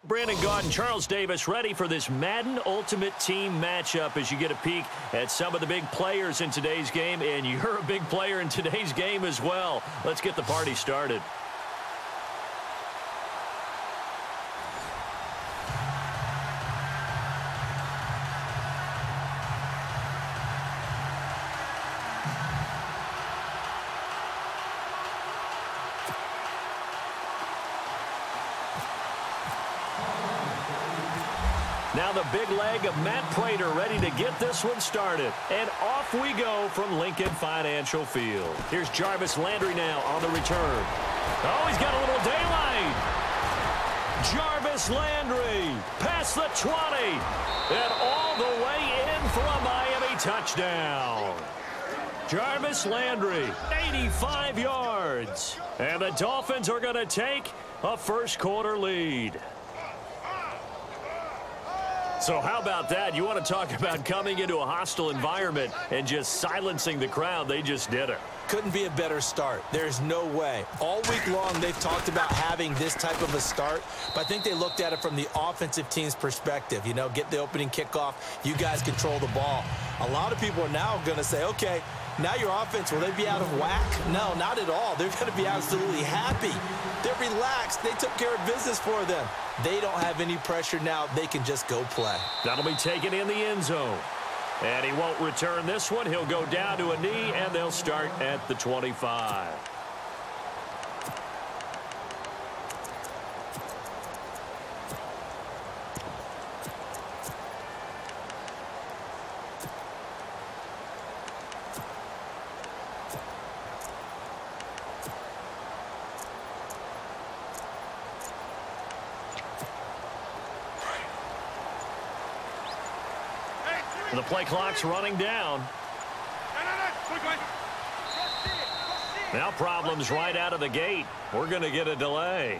Brandon Gaudin, Charles Davis ready for this Madden Ultimate Team matchup as you get a peek at some of the big players in today's game, and you're a big player in today's game as well. Let's get the party started. Now the big leg of Matt Prater ready to get this one started. And off we go from Lincoln Financial Field. Here's Jarvis Landry now on the return. Oh, he's got a little daylight. Jarvis Landry past the 20. And all the way in for a Miami touchdown. Jarvis Landry, 85 yards. And the Dolphins are going to take a first quarter lead. So how about that? You want to talk about coming into a hostile environment and just silencing the crowd. They just did it. Couldn't be a better start. There's no way. All week long, they've talked about having this type of a start, but I think they looked at it from the offensive team's perspective. You know, get the opening kickoff. You guys control the ball. A lot of people are now going to say, okay, now your offense, will they be out of whack? No, not at all. They're going to be absolutely happy. They're relaxed. They took care of business for them. They don't have any pressure now. They can just go play. That'll be taken in the end zone. And he won't return this one. He'll go down to a knee, and they'll start at the 25. The play clock's running down. Now problems right out of the gate. We're going to get a delay.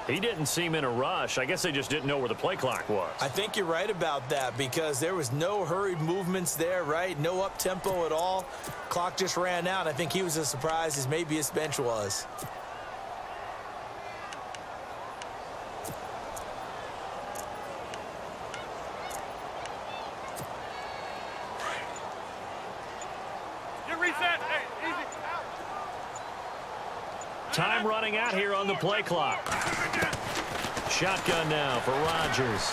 He didn't seem in a rush. I guess they just didn't know where the play clock was. I think you're right about that because there was no hurried movements there, right? No up-tempo at all. Clock just ran out. I think he was as surprised as maybe his bench was. Time running out here on the play clock. Shotgun now for Rodgers.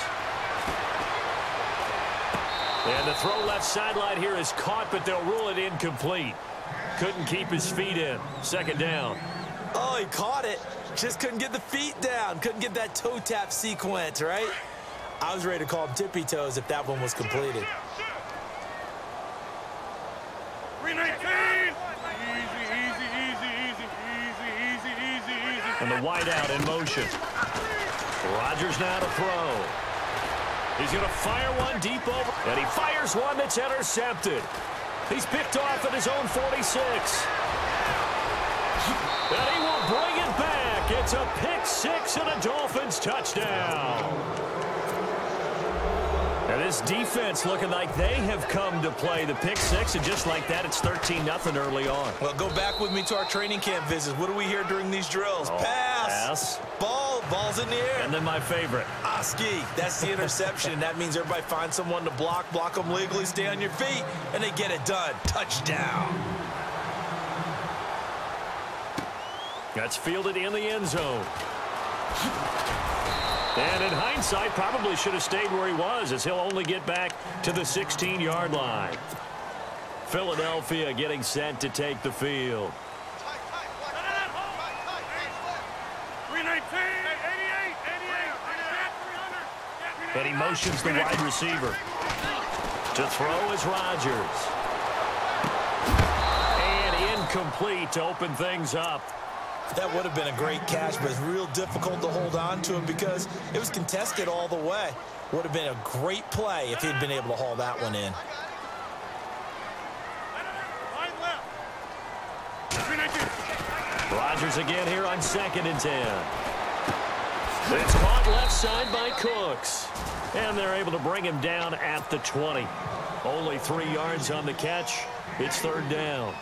And the throw left sideline here is caught, but they'll rule it incomplete. Couldn't keep his feet in. Second down. Oh, he caught it. Just couldn't get the feet down. Couldn't get that toe tap sequence, right? I was ready to call him tippy toes if that one was completed. 319. And the wideout in motion. Rodgers now to throw. He's going to fire one deep over. And he fires one that's intercepted. He's picked off at his own 46. And he will bring it back. It's a pick six and a Dolphins touchdown. And this defense looking like they have come to play the pick six, and just like that, it's 13-0 early on. Well, go back with me to our training camp visits. What do we hear during these drills? Pass. Ball's in the air. And then my favorite. Oski. That's the interception. That means everybody finds someone to block them legally, stay on your feet, and they get it done. Touchdown. That's fielded in the end zone. And in hindsight, probably should have stayed where he was, as he'll only get back to the 16-yard line. Philadelphia getting set to take the field. 319. And he motions the wide receiver. To throw is Rodgers. And incomplete to open things up. That would have been a great catch, but it's real difficult to hold on to him because it was contested all the way. Would have been a great play if he'd been able to haul that one in. Rodgers again here on 2nd and 10. It's caught left side by Cooks. And they're able to bring him down at the 20. Only 3 yards on the catch. It's 3rd down.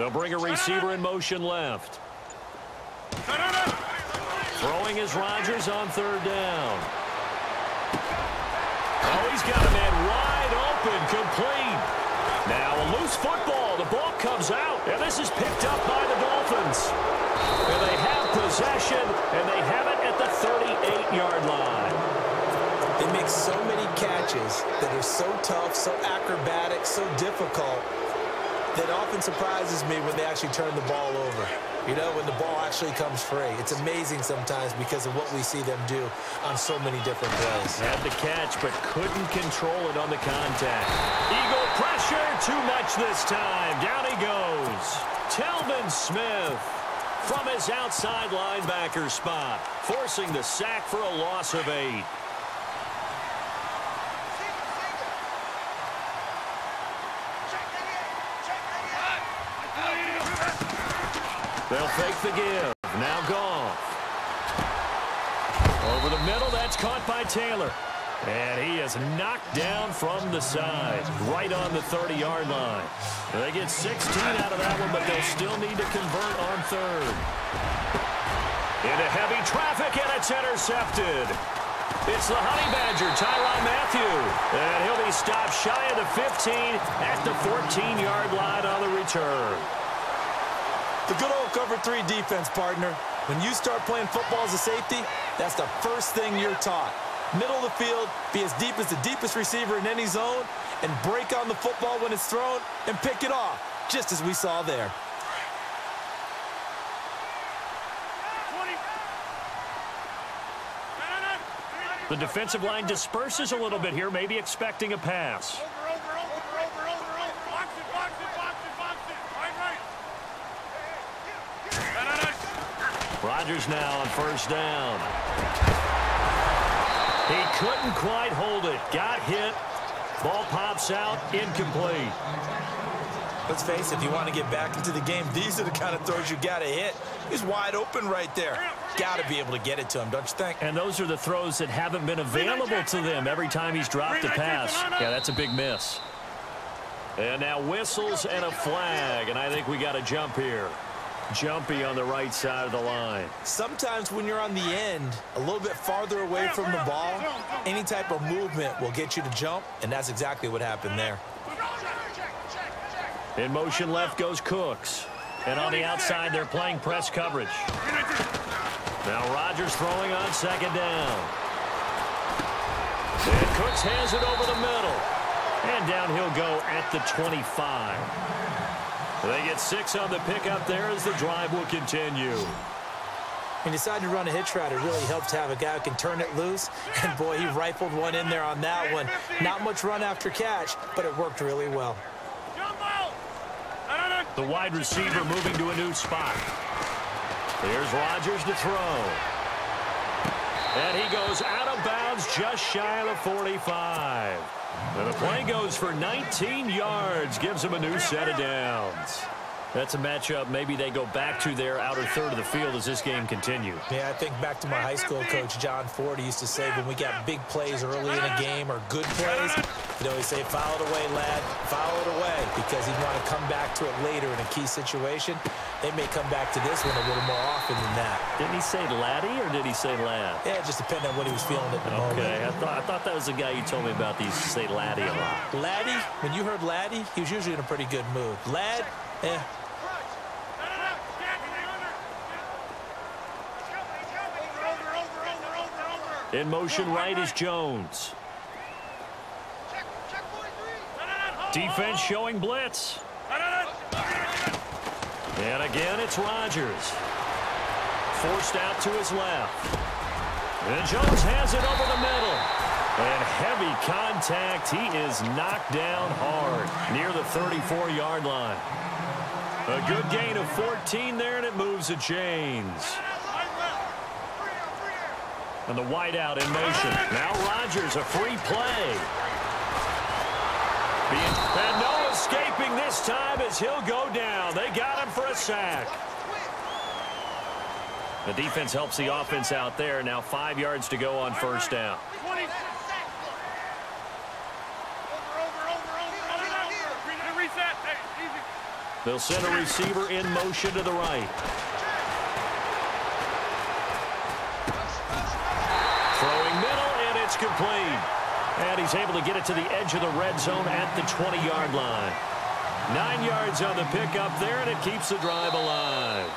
They'll bring a receiver in motion left. Throwing is Rodgers on third down. Oh, he's got a man wide open, complete. Now a loose football. The ball comes out, and this is picked up by the Dolphins. And they have possession, and they have it at the 38-yard line. They make so many catches that are so tough, so acrobatic, so difficult, that often surprises me when they actually turn the ball over. You know, when the ball actually comes free. It's amazing sometimes because of what we see them do on so many different plays. Had the catch, but couldn't control it on the contact. Eagle pressure, too much this time. Down he goes. Telvin Smith from his outside linebacker spot, forcing the sack for a loss of 8. They'll fake the give. Now Goff. Over the middle, that's caught by Taylor. And he is knocked down from the side, right on the 30-yard line. They get 16 out of that one, but they'll still need to convert on third. Into heavy traffic, and it's intercepted. It's the Honey Badger, Tyrann Mathieu. And he'll be stopped shy of the 15 at the 14-yard line on the return. The good old cover 3 defense, partner. When you start playing football as a safety, that's the first thing you're taught. Middle of the field, be as deep as the deepest receiver in any zone, and break on the football when it's thrown and pick it off, just as we saw there. The defensive line disperses a little bit here, maybe expecting a pass. Rodgers now on first down. He couldn't quite hold it. Got hit. Ball pops out. Incomplete. Let's face it, if you want to get back into the game, these are the kind of throws you got to hit. He's wide open right there. Got to be able to get it to him, don't you think? And those are the throws that haven't been available to them every time he's dropped a pass. Yeah, that's a big miss. And now whistles and a flag, and I think we got a jump here. Jumpy on the right side of the line. Sometimes when you're on the end, a little bit farther away from the ball, any type of movement will get you to jump, and that's exactly what happened there. In motion left goes Cooks. And on the outside, they're playing press coverage. Now Rodgers throwing on second down. And Cooks hands it over the middle. And down he'll go at the 25. They get 6 on the pickup there as the drive will continue. He decided to run a hitch route. It really helps to have a guy who can turn it loose. And, boy, he rifled one in there on that one. Not much run after catch, but it worked really well. The wide receiver moving to a new spot. Here's Rodgers to throw. And he goes out of bounds just shy of the 45. And the play goes for 19 yards, gives him a new set of downs. That's a matchup maybe they go back to their outer third of the field as this game continues. Yeah, I think back to my high school coach, John Ford. He used to say when we got big plays early in a game or good plays, he'd always say, foul it away, lad, foul it away, because he'd want to come back to it later in a key situation. They may come back to this one a little more often than that. Didn't he say laddie or did he say lad? Yeah, it just depended on what he was feeling at the moment. Okay, I thought that was the guy you told me about. He used to say laddie a lot. Laddie, when you heard laddie, he was usually in a pretty good mood. Lad, In motion right is Jones. Defense showing blitz. And again, it's Rodgers. Forced out to his left. And Jones has it over the middle. And heavy contact. He is knocked down hard near the 34-yard line. A good gain of 14 there, and it moves the chains. And the wideout in motion. Now Rodgers, a free play. And no escaping this time as he'll go down. They got him for a sack. The defense helps the offense out there. Now 5 yards to go on first down. They'll send a receiver in motion to the right. Throwing middle, and it's complete. And he's able to get it to the edge of the red zone at the 20-yard line. 9 yards on the pickup there, and it keeps the drive alive.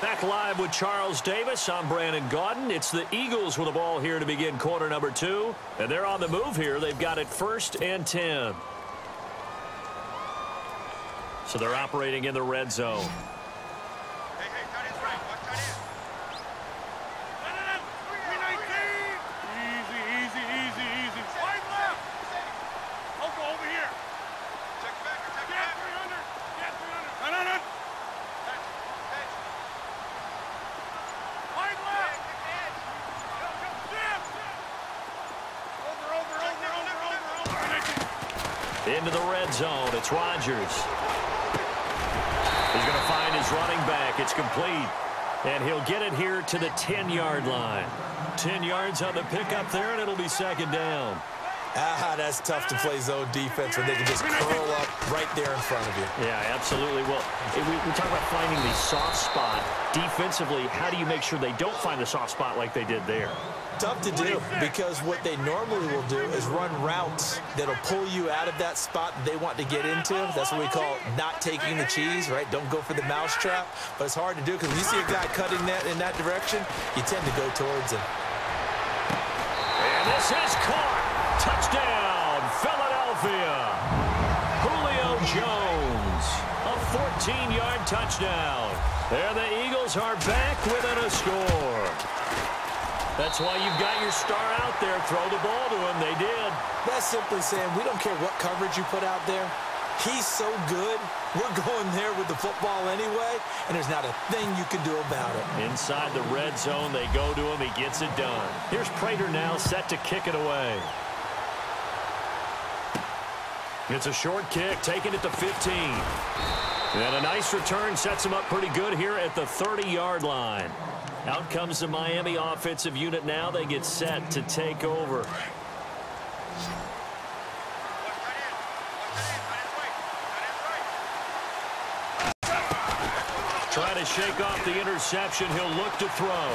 Back live with Charles Davis. I'm Brandon Gaudin. It's the Eagles with the ball here to begin quarter number 2. And they're on the move here. They've got it 1st and 10. So they're operating in the red zone. Into the red zone. It's Rodgers. He's going to find his running back. It's complete. And he'll get it here to the 10-yard line. 10 yards on the pickup there, and it'll be 2nd down. That's tough to play zone defense when they can just curl up right there in front of you. Yeah, absolutely. Well, we talk about finding the soft spot. Defensively, how do you make sure they don't find the soft spot like they did there? Tough to do, because what they normally will do is run routes that'll pull you out of that spot that they want to get into. That's what we call not taking the cheese, right? Don't go for the mousetrap. But it's hard to do because when you see a guy cutting that in that direction, you tend to go towards him. And this is caught. Touchdown, Philadelphia. Julio Jones, a 14-yard touchdown. There the Eagles are back within a score. That's why you've got your star out there. Throw the ball to him. They did. That's simply saying we don't care what coverage you put out there. He's so good. We're going there with the football anyway, and there's not a thing you can do about it. Inside the red zone, they go to him. He gets it done. Here's Prater now set to kick it away. It's a short kick, taking it to 15. And a nice return sets him up pretty good here at the 30-yard line. Out comes the Miami offensive unit now. They get set to take over. Trying to shake off the interception. He'll look to throw.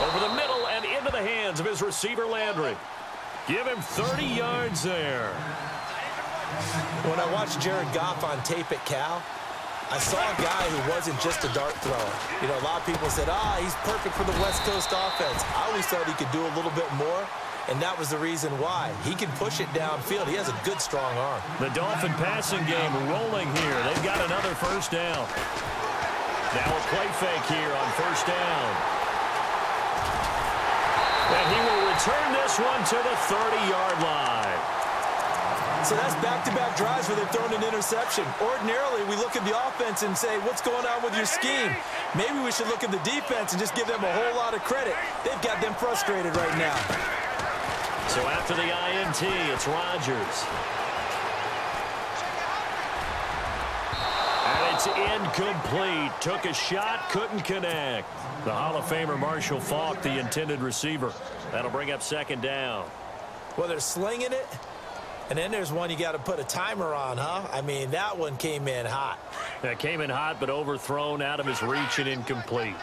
Over the middle and into the hands of his receiver, Landry. Give him 30 yards there. When I watched Jared Goff on tape at Cal, I saw a guy who wasn't just a dart thrower. You know, a lot of people said, he's perfect for the West Coast offense. I always thought he could do a little bit more, and that was the reason why. He can push it downfield. He has a good, strong arm. The Dolphin passing game rolling here. They've got another 1st down. Now a play fake here on 1st down. And he will return this one to the 30-yard line. So that's back-to-back drives where they've thrown an interception. Ordinarily, we look at the offense and say, what's going on with your scheme? Maybe we should look at the defense and just give them a whole lot of credit. They've got them frustrated right now. So after the INT, it's Rodgers. And it's incomplete. Took a shot, couldn't connect. The Hall of Famer Marshall Faulk, the intended receiver. That'll bring up 2nd down. Well, they're slinging it. And then there's one you got to put a timer on, huh? I mean, that one came in hot. That came in hot, but overthrown, out of his reach and incomplete.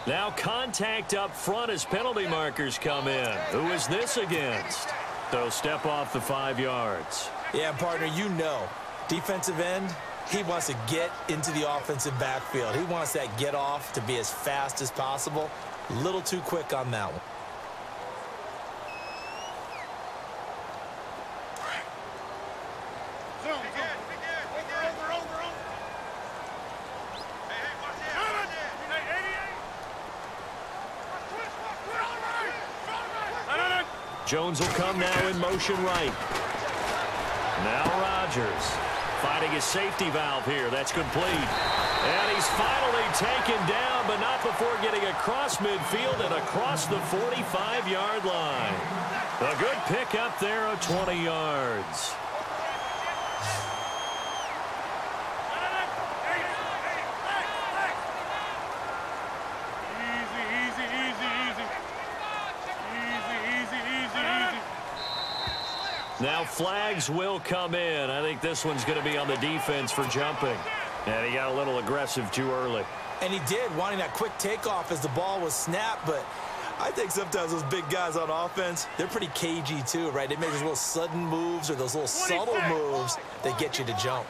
Now contact up front as penalty markers come in. Who is this against? So step off the 5 yards. Yeah, partner, you know, defensive end, he wants to get into the offensive backfield. He wants that get off to be as fast as possible. A little too quick on that one. Jones will come now in motion right. Now Rodgers finding his safety valve here. That's complete. And he's finally taken down, but not before getting across midfield and across the 45-yard line. A good pickup there of 20 yards. Now flags will come in. I think this one's going to be on the defense for jumping. And he got a little aggressive too early. And he did, wanting that quick takeoff as the ball was snapped. But I think sometimes those big guys on offense, they're pretty cagey too, right? They make those little sudden moves or those little subtle moves that get you to jump.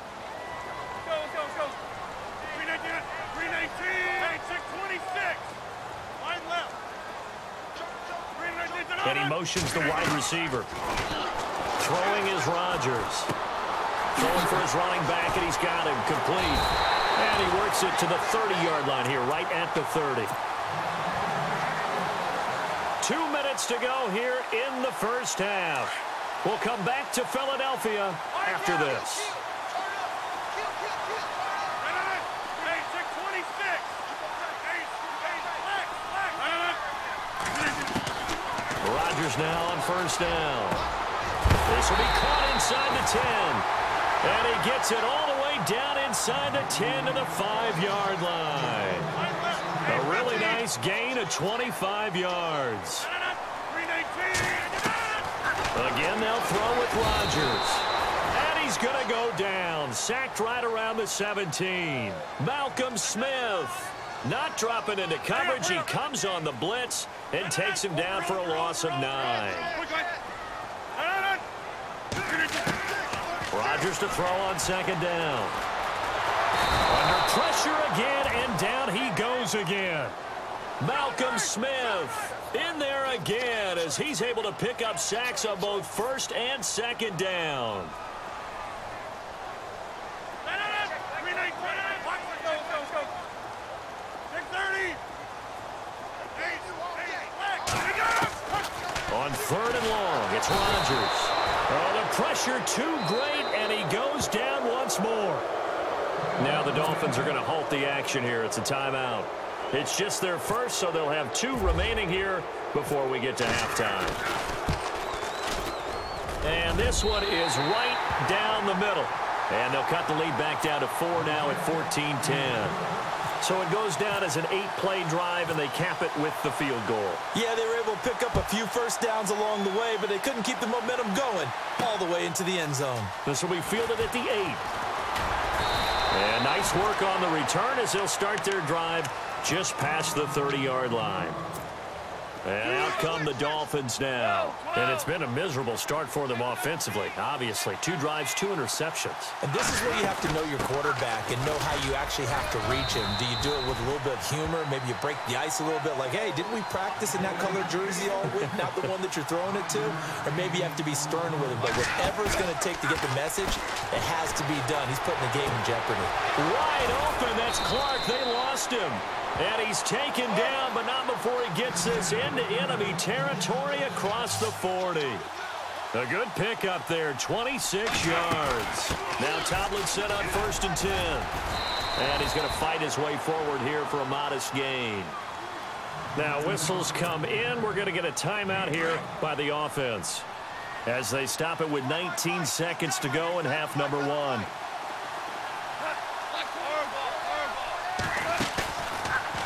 Let's go. 319, 626. Wide left. And he motions the wide receiver. Throwing is Rodgers. Throwing for his running back, and he's got him complete. And he works it to the 30-yard line here, right at the 30. 2 minutes to go here in the first half. We'll come back to Philadelphia after this. Rodgers now on first down. This will be caught inside the 10. And he gets it all the way down inside the 10 to the 5-yard line. A really nice gain of 25 yards. Again, they'll throw with Rodgers. And he's going to go down. Sacked right around the 17. Malcolm Smith not dropping into coverage. He comes on the blitz and takes him down for a loss of 9. Rodgers to throw on second down. Under pressure again, and down he goes again. Malcolm Smith in there again as he's able to pick up sacks on both first and second down. On third and long, it's Rodgers. Oh, the pressure too great, and he goes down once more. Now the Dolphins are going to halt the action here. It's a timeout. It's just their first, so they'll have 2 remaining here before we get to halftime. And this one is right down the middle. And they'll cut the lead back down to 4 now at 14-10. So it goes down as an 8-play drive, and they cap it with the field goal. Yeah, they were able to pick up a few first downs along the way, but they couldn't keep the momentum going all the way into the end zone. This will be fielded at the 8. And nice work on the return as they'll start their drive just past the 30-yard line. And out come the Dolphins now. And it's been a miserable start for them offensively. Obviously, 2 drives, 2 interceptions. And this is where you have to know your quarterback and know how you actually have to reach him. Do you do it with a little bit of humor? Maybe you break the ice a little bit like, hey, didn't we practice in that color jersey all week, not the one that you're throwing it to? Or maybe you have to be stern with him. But whatever it's going to take to get the message, it has to be done. He's putting the game in jeopardy. Wide open. That's Clark. They lost him. And he's taken down, but not before he gets this into enemy territory across the 40. A good pickup there, 26 yards. Now Tomlin set on 1st and 10. And he's going to fight his way forward here for a modest gain. Now whistles come in. We're going to get a timeout here by the offense as they stop it with 19 seconds to go in half number 1.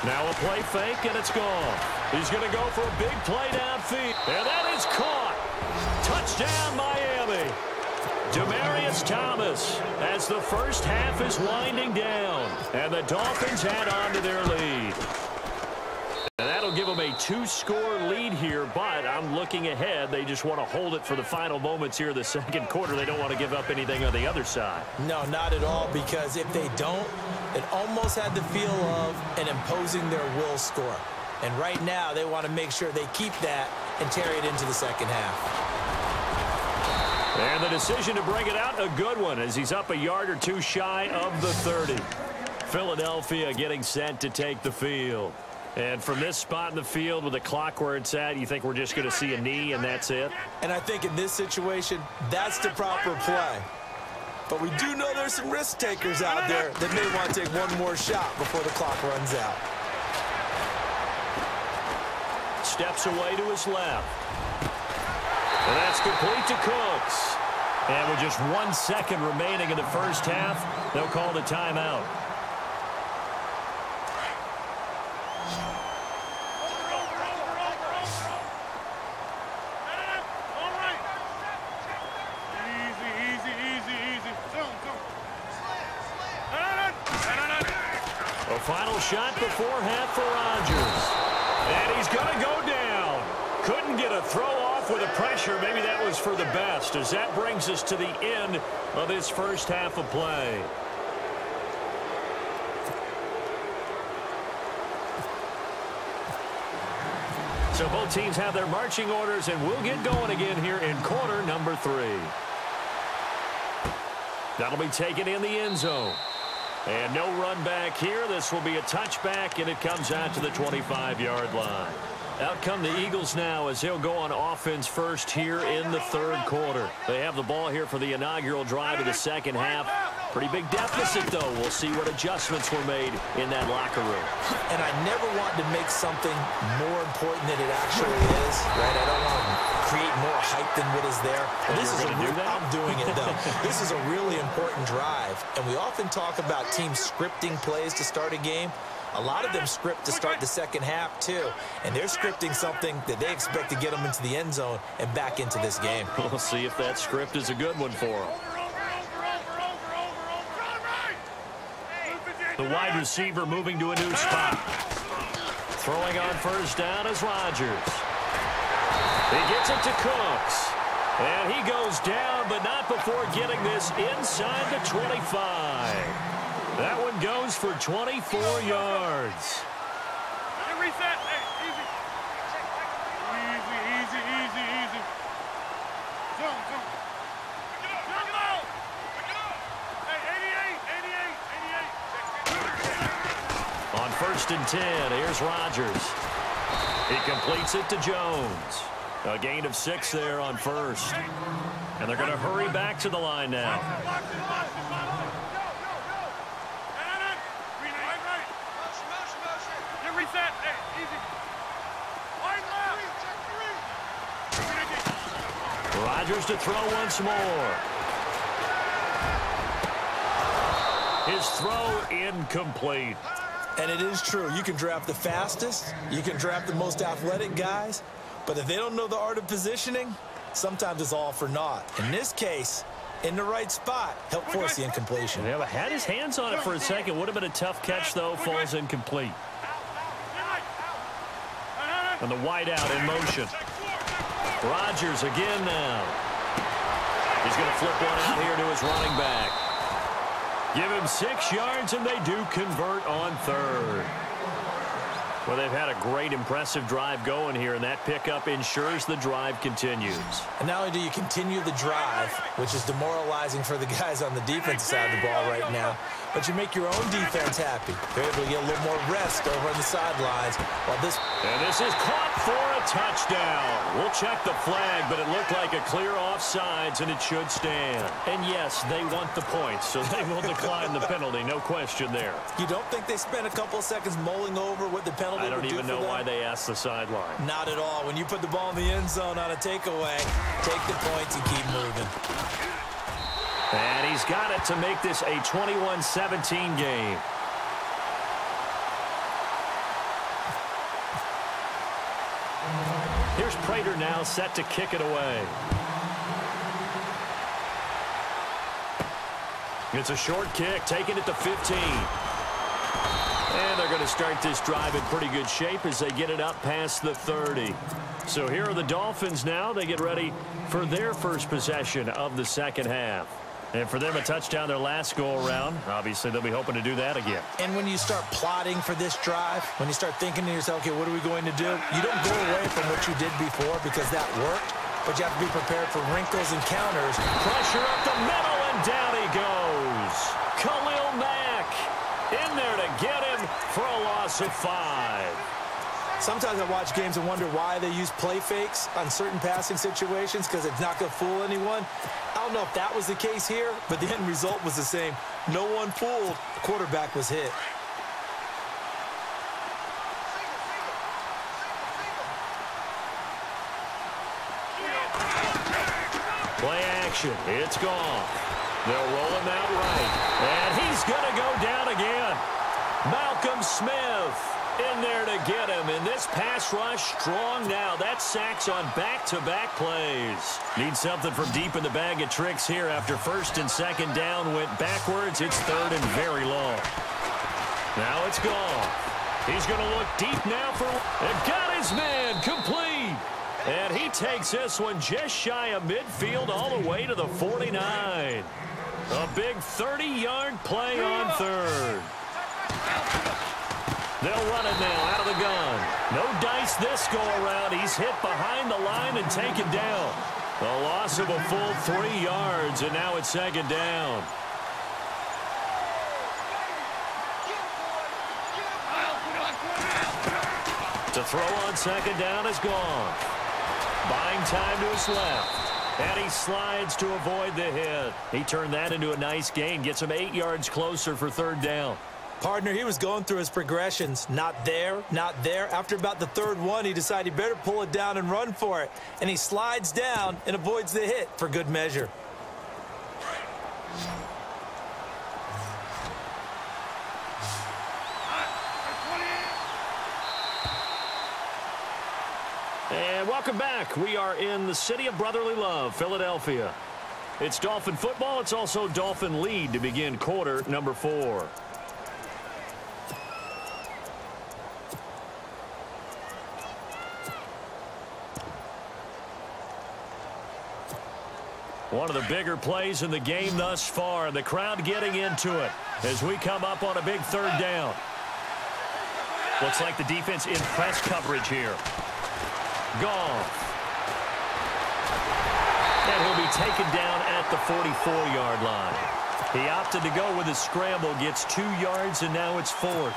Now a play fake, and it's gone. He's going to go for a big play downfield. And that is caught. Touchdown, Miami. Demaryius Thomas as the first half is winding down. And the Dolphins add on to their lead. And that'll give them a 2-score lead here, but I'm looking ahead. They just want to hold it for the final moments here of the second quarter. They don't want to give up anything on the other side. No, not at all, because if they don't, it almost had the feel of an imposing their will score. And right now, they want to make sure they keep that and carry it into the second half. And the decision to bring it out, a good one, as he's up a yard or 2 shy of the 30. Philadelphia getting set to take the field. And from this spot in the field with the clock where it's at, you think we're just going to see a knee and that's it? And I think in this situation, that's the proper play. But we do know there's some risk takers out there that may want to take one more shot before the clock runs out. Steps away to his left. And that's complete to Cooks. And with just 1 second remaining in the first half, they'll call the timeout. shot before half for Rodgers. And he's going to go down. Couldn't get a throw off with the pressure. Maybe that was for the best, as that brings us to the end of this first half of play. So both teams have their marching orders, and we'll get going again here in quarter number 3. That'll be taken in the end zone. And no run back here. This will be a touchback, and it comes out to the 25-yard line. Out come the Eagles now as they'll go on offense first here in the third quarter. They have the ball here for the inaugural drive of the second half. Pretty big deficit, though. We'll see what adjustments were made in that locker room. And I never want to make something more important than it actually is, right? I don't want to create more hype than what is there. This is I'm doing it, though. This is a really important drive, and we often talk about teams scripting plays to start a game. A lot of them script to start the second half, too. And they're scripting something that they expect to get them into the end zone and back into this game. We'll see if that script is a good one for them. The wide receiver moving to a new spot. Throwing on first down is Rodgers. He gets it to Cooks. And he goes down, but not before getting this inside the 25. That one goes for 24 yards. Reset. Hey, easy. Easy. Zone. Hey, 88. On first and 10, here's Rodgers. He completes it to Jones. A gain of 6 there on first. And they're going to hurry back to the line now. Rodgers to throw once more. His throw incomplete. And it is true. You can draft the fastest. You can draft the most athletic guys. But if they don't know the art of positioning, sometimes it's all for naught. In this case, in the right spot, help force the incompletion. Yeah, had his hands on it for a second. Would have been a tough catch, though. Falls incomplete. And the wide out in motion. Rodgers again now. He's going to flip one out here to his running back. Give him 6 yards, and they do convert on third. Well, they've had a great, impressive drive going here, and that pickup ensures the drive continues. And not only do you continue the drive, which is demoralizing for the guys on the defensive side of the ball right now, but you make your own defense happy. They're able to get a little more rest over on the sidelines. And this is caught for a touchdown. We'll check the flag, but it looked like a clear offsides, and it should stand. And yes, they want the points, so they will decline the penalty, no question there. You don't think they spent a couple of seconds mulling over what the penalty I don't even know why they asked the sideline. Not at all. When you put the ball in the end zone on a takeaway, take the points and keep moving. And he's got it to make this a 21-17 game. Here's Prater now set to kick it away. It's a short kick, taking it to 15. And they're going to start this drive in pretty good shape as they get it up past the 30. So here are the Dolphins now. They get ready for their first possession of the second half. And for them, a touchdown their last go-around. Obviously, they'll be hoping to do that again. And when you start plotting for this drive, when you start thinking to yourself, okay, what are we going to do? You don't go away from what you did before because that worked, but you have to be prepared for wrinkles and counters. Pressure up the middle, and down he goes. Khalil Mack in there to get him for a loss of 5. Sometimes I watch games and wonder why they use play fakes on certain passing situations because it's not going to fool anyone. I don't know if that was the case here, but the end result was the same. No one fooled. The quarterback was hit. Play action. It's gone. They'll roll him out right. And he's going to go down again. Malcolm Smith in there to get him. And this pass rush strong now. That's sacks on back-to-back plays. Need something from deep in the bag of tricks here after first and second down went backwards. It's third and very long. Now it's gone. He's going to look deep now for... And got his man complete. And he takes this one just shy of midfield all the way to the 49. A big 30-yard play on third. They'll run it now out of the gun. No dice this go-around. He's hit behind the line and taken down. A loss of a full 3 yards, and now it's second down. To throw on second down is gone. Buying time to his left. And he slides to avoid the hit. He turned that into a nice gain. Gets him 8 yards closer for third down. Partner, he was going through his progressions. Not there, not there. After about the third one, he decided he better pull it down and run for it. And he slides down and avoids the hit for good measure. And welcome back. We are in the city of brotherly love, Philadelphia. It's Dolphin football. It's also Dolphin lead to begin quarter number 4. One of the bigger plays in the game thus far, and the crowd getting into it as we come up on a big third down. Looks like the defense in press coverage here. Goff. And he'll be taken down at the 44-yard line. He opted to go with a scramble, gets 2 yards, and now it's 4th.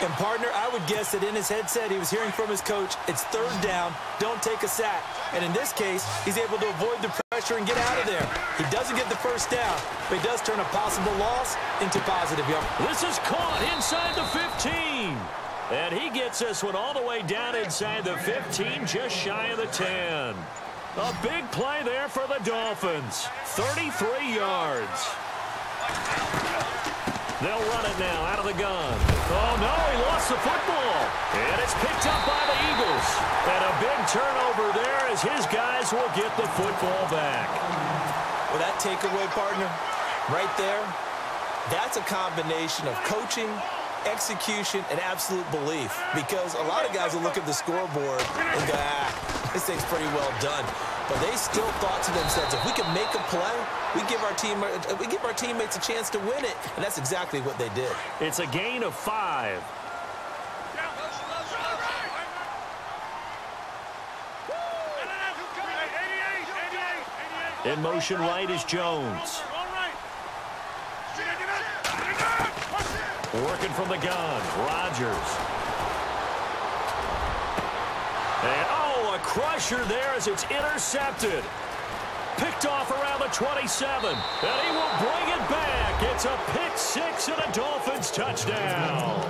And, partner, I would guess that in his headset he was hearing from his coach, it's third down, don't take a sack. And in this case, he's able to avoid the pressure and get out of there. He doesn't get the first down, but he does turn a possible loss into positive. This is caught inside the 15. And he gets this one all the way down inside the 15, just shy of the 10. A big play there for the Dolphins. 33 yards. They'll run it now out of the gun. Oh, no, he lost the football. And it's picked up by the Eagles. And a big turnover there as his guys will get the football back. Well, that takeaway, partner, right there, that's a combination of coaching, execution, and absolute belief, because a lot of guys will look at the scoreboard and go, this thing's pretty well done. But they still thought to themselves, if we can make a play, we give our teammates a chance to win it. And that's exactly what they did. It's a gain of 5. In motion right is Jones. Working from the gun, Rodgers. And, a crusher there as it's intercepted. Picked off around the 27. And he will bring it back. It's a pick 6 and a Dolphins touchdown.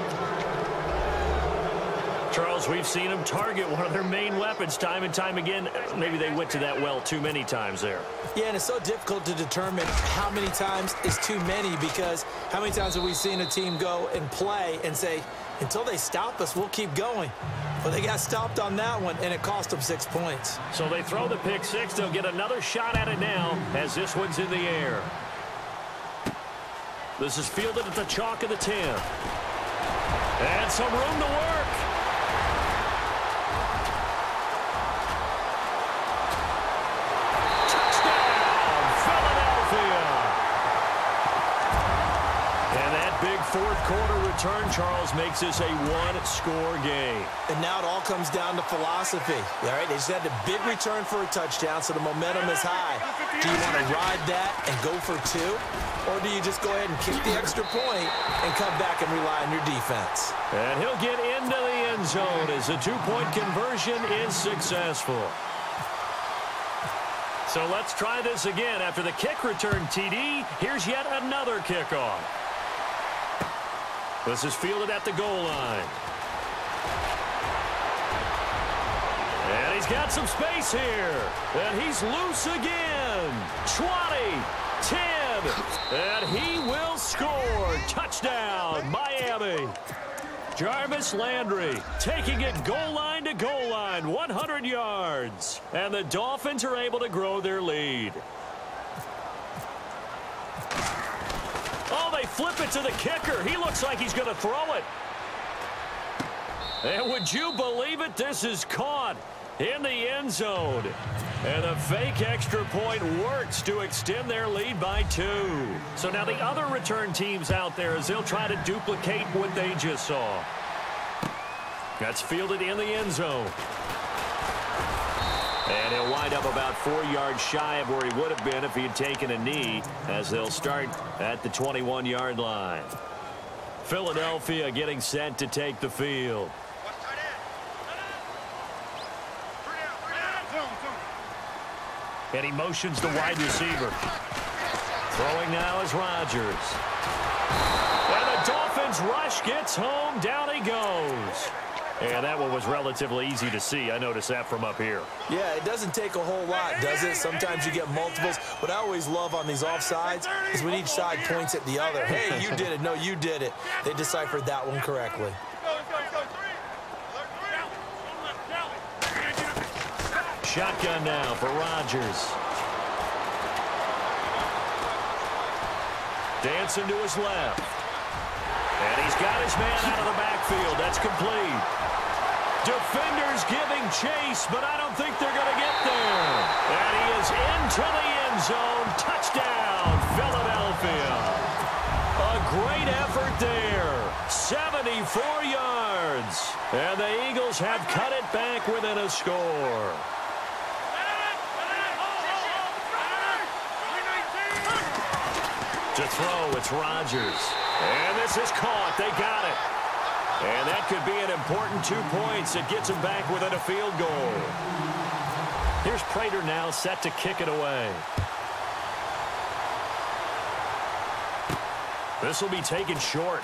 Charles, we've seen them target one of their main weapons time and time again. Maybe they went to that well too many times there. Yeah, and it's so difficult to determine how many times is too many, because how many times have we seen a team go and play and say, until they stop us, we'll keep going. But they got stopped on that one, and it cost them 6 points. So they throw the pick 6. They'll get another shot at it now as this one's in the air. This is fielded at the chalk of the 10. And some room to work. Fourth quarter return, Charles, makes this a one-score game. And now it all comes down to philosophy. All right, they just had a big return for a touchdown, so the momentum is high. Do you want to ride that and go for 2? Or do you just go ahead and kick the extra point and come back and rely on your defense? And he'll get into the end zone as the 2-point conversion is successful. So let's try this again. After the kick return, TD, here's yet another kickoff. This is fielded at the goal line. And he's got some space here. And he's loose again. 20, 10, and he will score. Touchdown, Miami. Jarvis Landry taking it goal line to goal line, 100 yards. And the Dolphins are able to grow their lead. Oh, they they flip it to the kicker. He looks like he's going to throw it. And would you believe it? This is caught in the end zone. And the fake extra point works to extend their lead by 2. So now the other return teams out there as they'll try to duplicate what they just saw. That's fielded in the end zone. And he'll wind up about 4 yards shy of where he would have been if he had taken a knee, as they'll start at the 21-yard line. Philadelphia getting set to take the field. And he motions the wide receiver. Throwing now is Rodgers. And the Dolphins rush gets home. Down he goes. And that one was relatively easy to see. I noticed that from up here. Yeah, it doesn't take a whole lot, does it? Sometimes you get multiples. What I always love on these offsides is when each side points at the other. Hey, you did it. No, you did it. They deciphered that one correctly. Shotgun now for Rodgers. Dancing to his left. And he's got his man out of the backfield. That's complete. Defenders giving chase, but I don't think they're going to get there. And he is into the end zone. Touchdown, Philadelphia. A great effort there. 74 yards. And the Eagles have cut it back within a score. To throw, it's Rodgers. And this is caught. They got it. And that could be an important 2 points. It gets them back within a field goal. Here's Prater now set to kick it away. This will be taken short.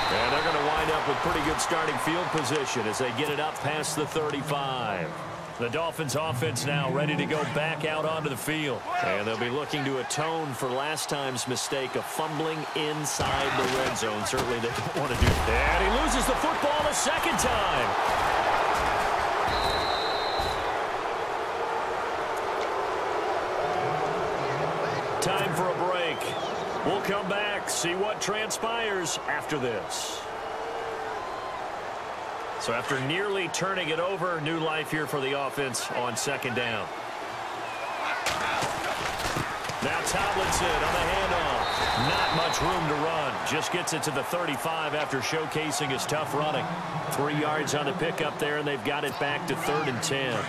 And they're going to wind up with pretty good starting field position as they get it up past the 35. The Dolphins offense now ready to go back out onto the field. And they'll be looking to atone for last time's mistake of fumbling inside the red zone. Certainly they don't want to do that. And he loses the football a second time. Time for a break. We'll come back, see what transpires after this. So after nearly turning it over, new life here for the offense on second down. Now Tomlinson on the handoff. Not much room to run. Just gets it to the 35 after showcasing his tough running. 3 yards on the pickup there, and they've got it back to 3rd and 10.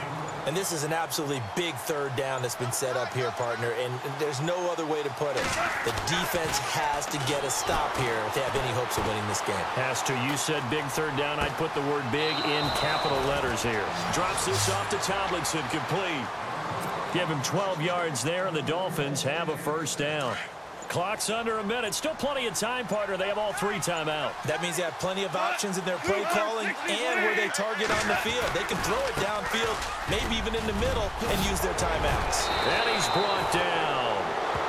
And this is an absolutely big third down that's been set up here, partner, and there's no other way to put it. The defense has to get a stop here if they have any hopes of winning this game. Has to. You said big third down. I'd put the word big in capital letters here. Drops this off to Tomlinson, complete. Give him 12 yards there, and the Dolphins have a first down. Clock's under a minute. Still plenty of time, partner. They have all 3 timeouts. That means they have plenty of options in their play calling and where they target on the field. They can throw it downfield, maybe even in the middle, and use their timeouts. And he's brought down.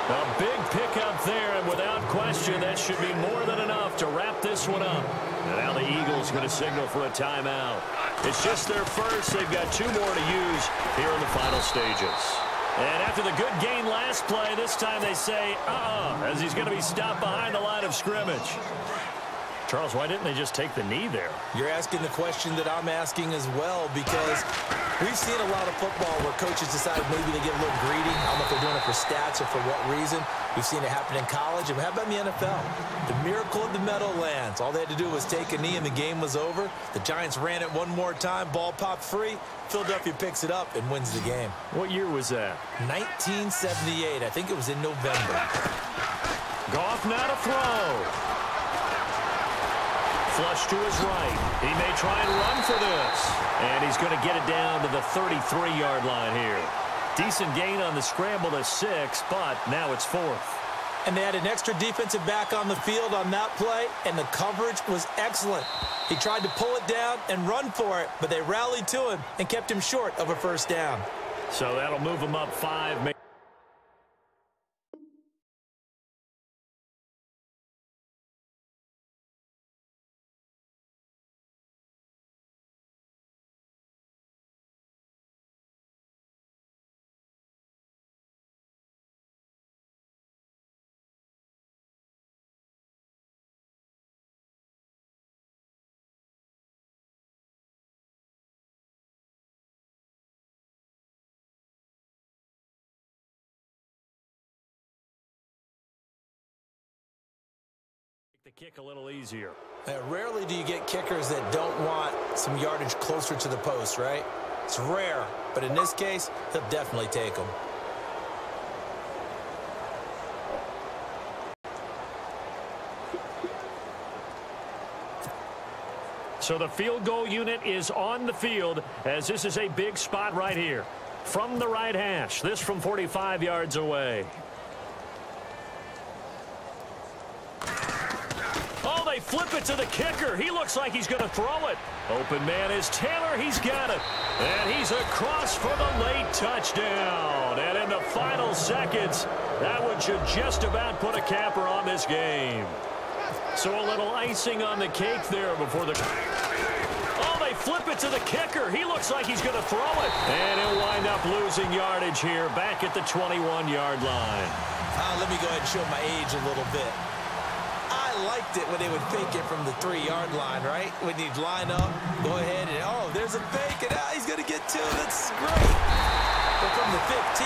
A big pickup there, and without question, that should be more than enough to wrap this one up. And now the Eagles going to signal for a timeout. It's just their first. They've got 2 more to use here in the final stages. And after the good gain last play, this time they say, as he's going to be stopped behind the line of scrimmage. Charles, why didn't they just take the knee there? You're asking the question that I'm asking as well, because we've seen a lot of football where coaches decide maybe they get a little greedy. I don't know if they're doing it for stats or for what reason. We've seen it happen in college. And how about in the NFL? The miracle of the Meadowlands. All they had to do was take a knee and the game was over. The Giants ran it one more time. Ball popped free. Philadelphia picks it up and wins the game. What year was that? 1978. I think it was in November. Goff now to throw. Flush to his right. He may try and run for this. And he's going to get it down to the 33-yard line here. Decent gain on the scramble to 6, but now it's 4th. And they had an extra defensive back on the field on that play, and the coverage was excellent. He tried to pull it down and run for it, but they rallied to him and kept him short of a first down. So that'll move him up 5. The kick a little easier. Rarely do you get kickers that don't want some yardage closer to the post, right? It's rare, but in this case, he'll definitely take them. So the field goal unit is on the field as this is a big spot right here. From the right hash, this from 45 yards away. They flip it to the kicker. He looks like he's going to throw it. Open man is Taylor. He's got it. And he's across for the late touchdown. And in the final seconds, that one should just about put a capper on this game. So a little icing on the cake there before the... Oh, they flip it to the kicker. He looks like he's going to throw it. And he'll wind up losing yardage here back at the 21-yard line. Let me go ahead and show my age a little bit. I liked it when they would fake it from the 3-yard line, right? When you'd line up, go ahead, and oh, there's a fake, and he's going to get 2. That's great. But from the 15,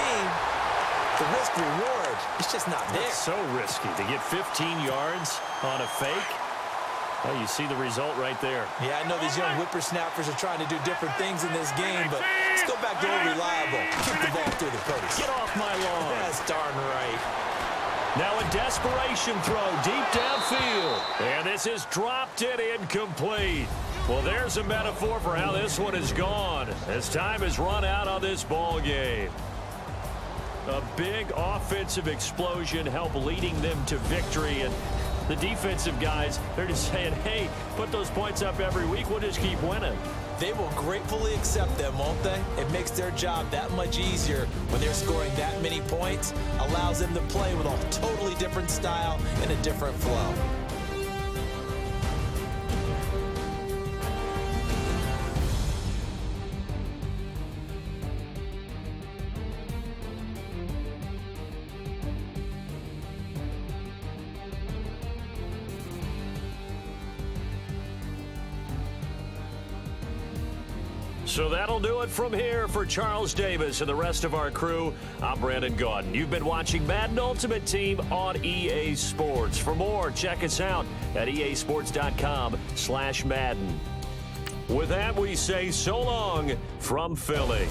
the risk-reward, it's just not there. It's so risky to get 15 yards on a fake. Well, you see the result right there. Yeah, I know these young whippersnappers are trying to do different things in this game, but let's go back to old reliable. Kick the ball through the post. Get off my lawn. That's darn right. Now a desperation throw deep downfield. And this is dropped and incomplete. Well, there's a metaphor for how this one is gone as time has run out on this ball game. A big offensive explosion helped leading them to victory. And the defensive guys, they're just saying, hey, put those points up every week. We'll just keep winning. They will gratefully accept them, won't they? It makes their job that much easier when they're scoring that many points. Allows them to play with a totally different style and a different flow. So that'll do it from here for Charles Davis and the rest of our crew. I'm Brandon Gaudin. You've been watching Madden Ultimate Team on EA Sports. For more, check us out at easports.com/Madden. With that, we say so long from Philly.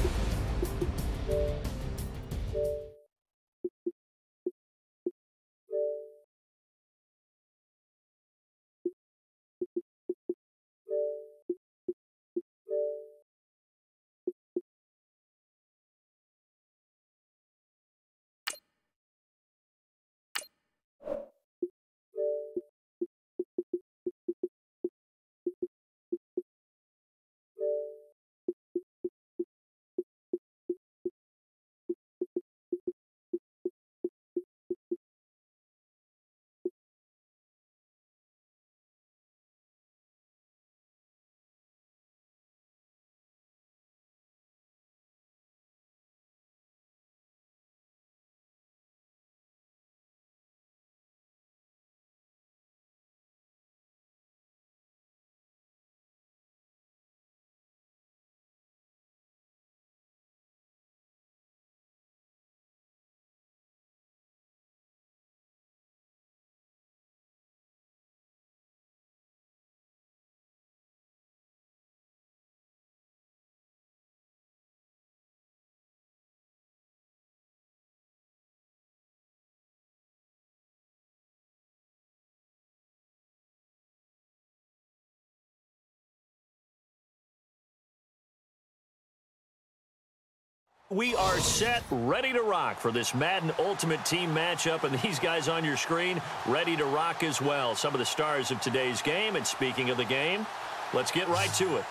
We are set, ready to rock for this Madden Ultimate Team matchup, and these guys on your screen ready to rock as well. Some of the stars of today's game, and speaking of the game, let's get right to it.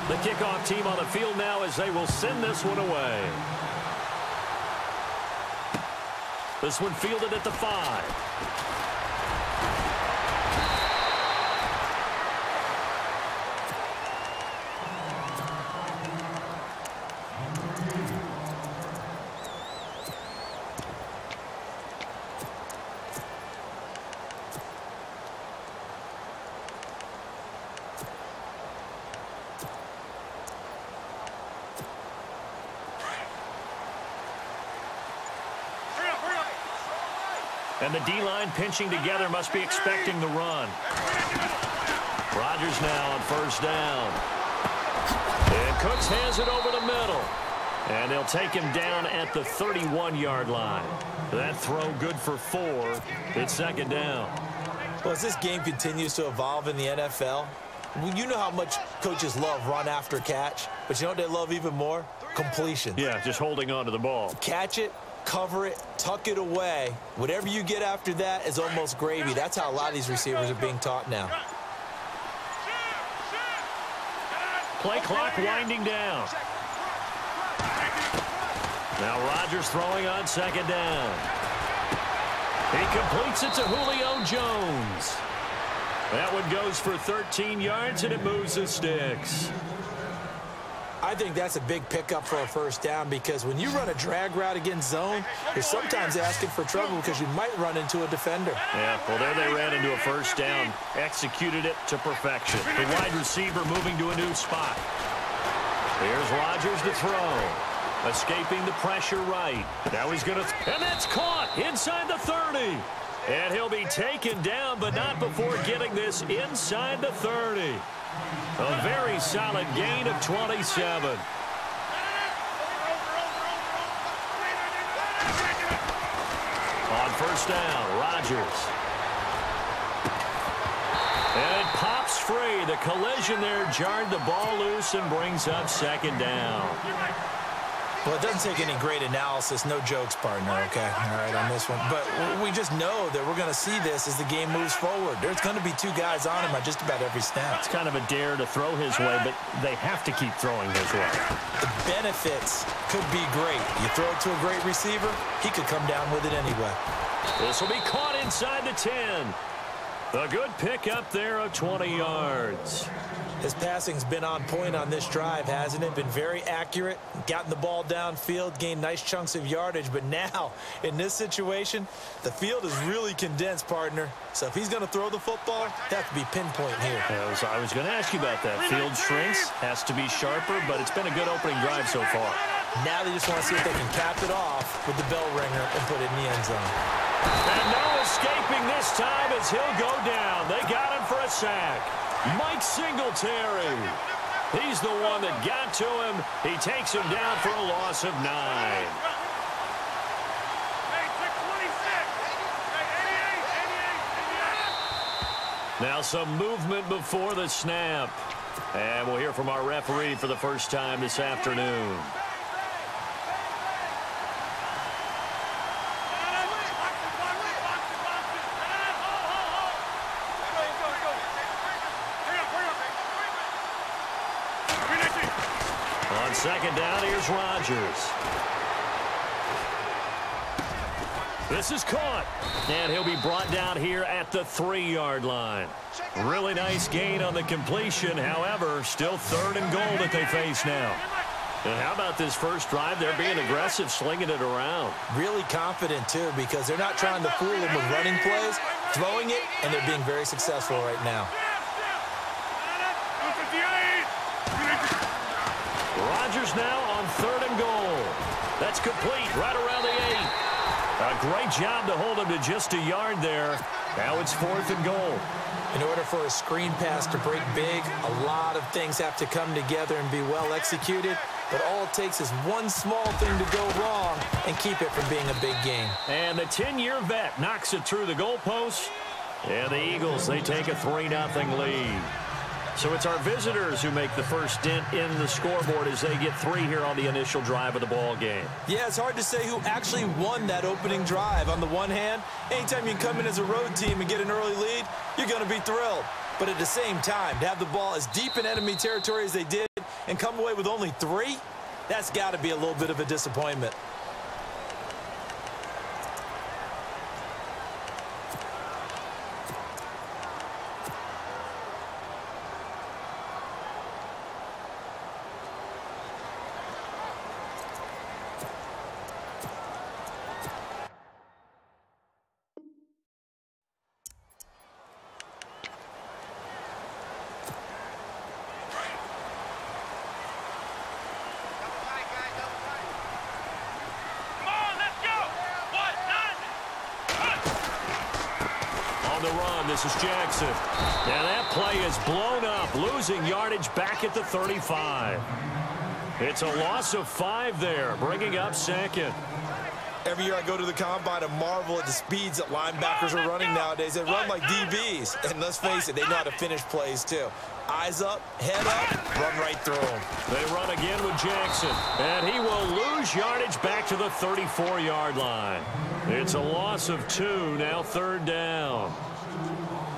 The kickoff team on the field now as they will send this one away. This one fielded at the 5. And the D-line pinching together must be expecting the run. Rodgers now on first down. And Cooks has it over the middle. And they'll take him down at the 31-yard line. That throw good for 4. It's second down. Well, as this game continues to evolve in the NFL, you know how much coaches love run after catch, but you know what they love even more? Completion. Yeah, just holding on to the ball. Catch it, cover it, tuck it away. Whatever you get after that is almost gravy. That's how a lot of these receivers are being taught now. Play clock winding down. Now Rodgers throwing on second down. He completes it to Julio Jones. That one goes for 13 yards, and it moves the sticks. I think that's a big pickup for a first down because when you run a drag route against zone, you're sometimes asking for trouble because you might run into a defender. Yeah, well, there they ran into a first down, executed it to perfection. The wide receiver moving to a new spot. Here's Rodgers to throw. Escaping the pressure right. Now he's going to... And that's caught inside the 30. And he'll be taken down, but not before getting this inside the 30. A very solid gain of 27. On first down, Rodgers. And it pops free. The collision there jarred the ball loose and brings up second down. Well, it doesn't take any great analysis. No jokes, partner, okay? All right, on this one. But we just know that we're going to see this as the game moves forward. There's going to be 2 guys on him at just about every snap. It's kind of a dare to throw his way, but they have to keep throwing his way. The benefits could be great. You throw it to a great receiver, he could come down with it anyway. This will be caught inside the 10. A good pickup there of 20 yards. His passing's been on point on this drive, hasn't it? Been very accurate, gotten the ball downfield, gained nice chunks of yardage. But now, in this situation, the field is really condensed, partner. So if he's going to throw the football, that has to be pinpoint here. I was going to ask you about that. Field shrinks, has to be sharper, but it's been a good opening drive so far. Now they just want to see if they can cap it off with the bell ringer and put it in the end zone. And no escaping this time as he'll go down. They got him for a sack. Mike Singletary. He's the one that got to him. He takes him down for a loss of 9. Now some movement before the snap. And we'll hear from our referee for the first time this afternoon. On second down, here's Rodgers. This is caught. And he'll be brought down here at the 3-yard line. Really nice gain on the completion. However, still 3rd and goal that they face now. And how about this first drive? They're being aggressive, slinging it around. Really confident, too, because they're not trying to fool them with running plays, throwing it, and they're being very successful right now. Rodgers now on 3rd and goal. That's complete right around the 8. A great job to hold him to just a yard there. Now it's 4th and goal. In order for a screen pass to break big, a lot of things have to come together and be well executed. But all it takes is one small thing to go wrong and keep it from being a big game. And the 10-year vet knocks it through the goalpost. And the Eagles, they take a 3-0 lead. So it's our visitors who make the first dent in the scoreboard as they get 3 here on the initial drive of the ball game. Yeah, it's hard to say who actually won that opening drive. On the one hand, anytime you can come in as a road team and get an early lead, you're going to be thrilled. But at the same time, to have the ball as deep in enemy territory as they did and come away with only 3, that's got to be a little bit of a disappointment. on the run. This is Jackson. And that play is blown up, losing yardage back at the 35. It's a loss of 5 there, bringing up second. Every year I go to the combine and marvel at the speeds that linebackers are running nowadays. They run like DBs. And let's face it, they know how to finish plays too. Eyes up, head up, run right through them. They run again with Jackson. And he will lose yardage back to the 34-yard line. It's a loss of 2, now 3rd down.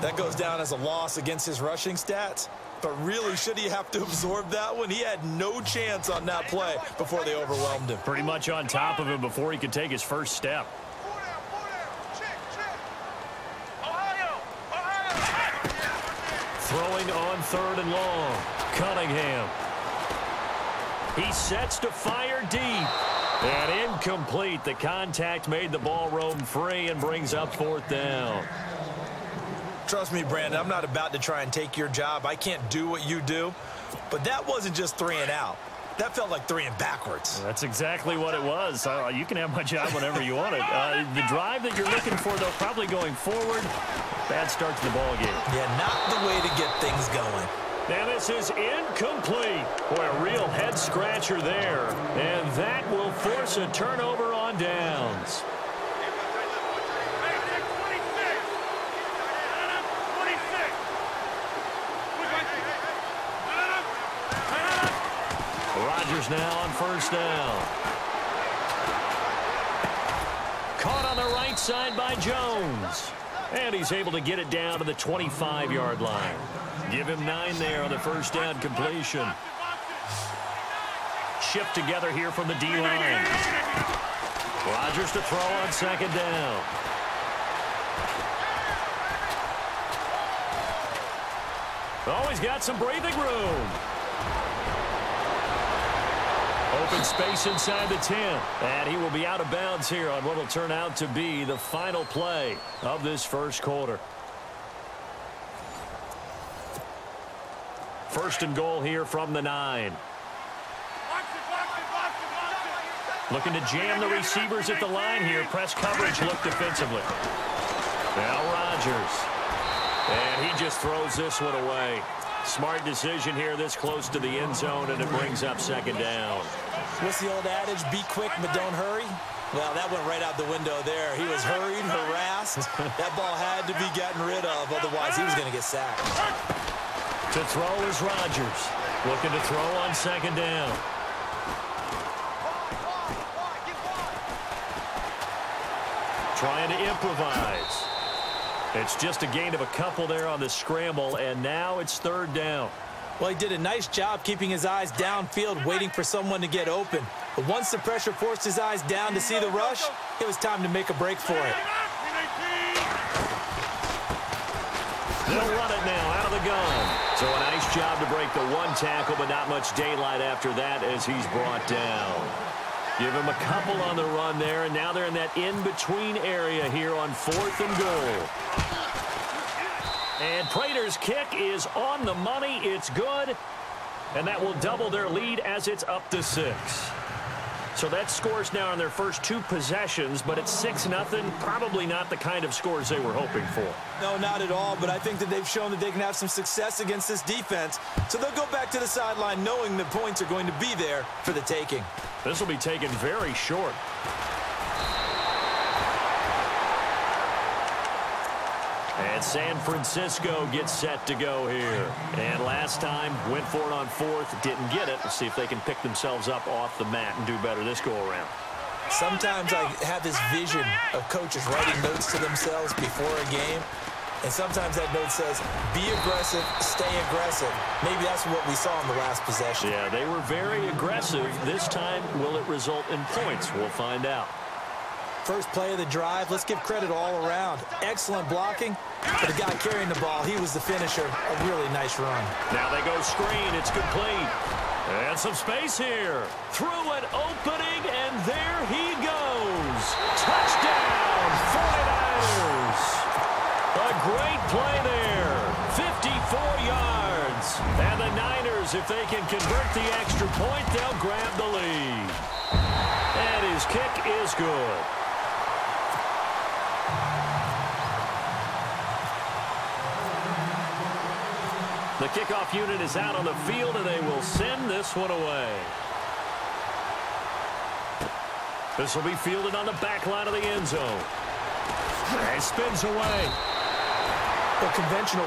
That goes down as a loss against his rushing stats. But really, should he have to absorb that one? He had no chance on that play before they overwhelmed him. Pretty much on top of him before he could take his first step. Throwing on 3rd and long. Cunningham. He sets to fire deep. And incomplete. The contact made the ball roam free and brings up 4th down. Trust me, Brandon, I'm not about to try and take your job. I can't do what you do. But that wasn't just 3 and out. That felt like 3 and backwards. That's exactly what it was. You can have my job whenever you want it. The drive that you're looking for, though, probably going forward. Bad start to the ball game. Yeah, not the way to get things going. Now this is incomplete. Boy, a real head-scratcher there. And that will force a turnover on downs. Rodgers now on 1st down. Caught on the right side by Jones. And he's able to get it down to the 25-yard line. Give him 9 there on the 1st down completion. Shift together here from the D-line. Rodgers to throw on 2nd down. Oh, he's got some breathing room. Open space inside the 10. And he will be out of bounds here on what will turn out to be the final play of this first quarter. 1st and goal here from the 9. Looking to jam the receivers at the line here. Press coverage look defensively. Now Rodgers. And he just throws this one away. Smart decision here this close to the end zone, and it brings up 2nd down. What's the old adage? Be quick, but don't hurry. Well, that went right out the window there. He was hurried, harassed. That ball had to be gotten rid of, otherwise he was going to get sacked. To throw is Rodgers. Looking to throw on 2nd down. Trying to improvise. It's just a gain of a couple there on the scramble, and now it's 3rd down. Well, he did a nice job keeping his eyes downfield, waiting for someone to get open. But once the pressure forced his eyes down to see the rush, it was time to make a break for it. They'll run it now out of the gun. So a nice job to break the 1 tackle, but not much daylight after that as he's brought down. Give him a couple on the run there, and now they're in that in-between area here on 4th and goal. And Prater's kick is on the money. It's good. And that will double their lead as it's up to 6. So that scores now on their first 2 possessions, but it's 6-0. Probably not the kind of scores they were hoping for. No, not at all, but I think that they've shown that they can have some success against this defense. So they'll go back to the sideline knowing the points are going to be there for the taking. This will be taken very short. And San Francisco gets set to go here. And last time, went for it on 4th, didn't get it. Let's see if they can pick themselves up off the mat and do better this go-around. Sometimes I have this vision of coaches writing notes to themselves before a game. And sometimes that note says, be aggressive, stay aggressive. Maybe that's what we saw in the last possession. Yeah, they were very aggressive. This time, will it result in points? We'll find out. First play of the drive, let's give credit all around. Excellent blocking, but the guy carrying the ball, he was the finisher. A really nice run. Now they go screen. It's complete. And some space here. Through an opening, and there he goes. Touchdown, 49ers. A great play there. 54 yards. And the Niners, if they can convert the extra point, they'll grab the lead. And his kick is good. The kickoff unit is out on the field, and they will send this one away. This will be fielded on the back line of the end zone. And spins away. Well, conventional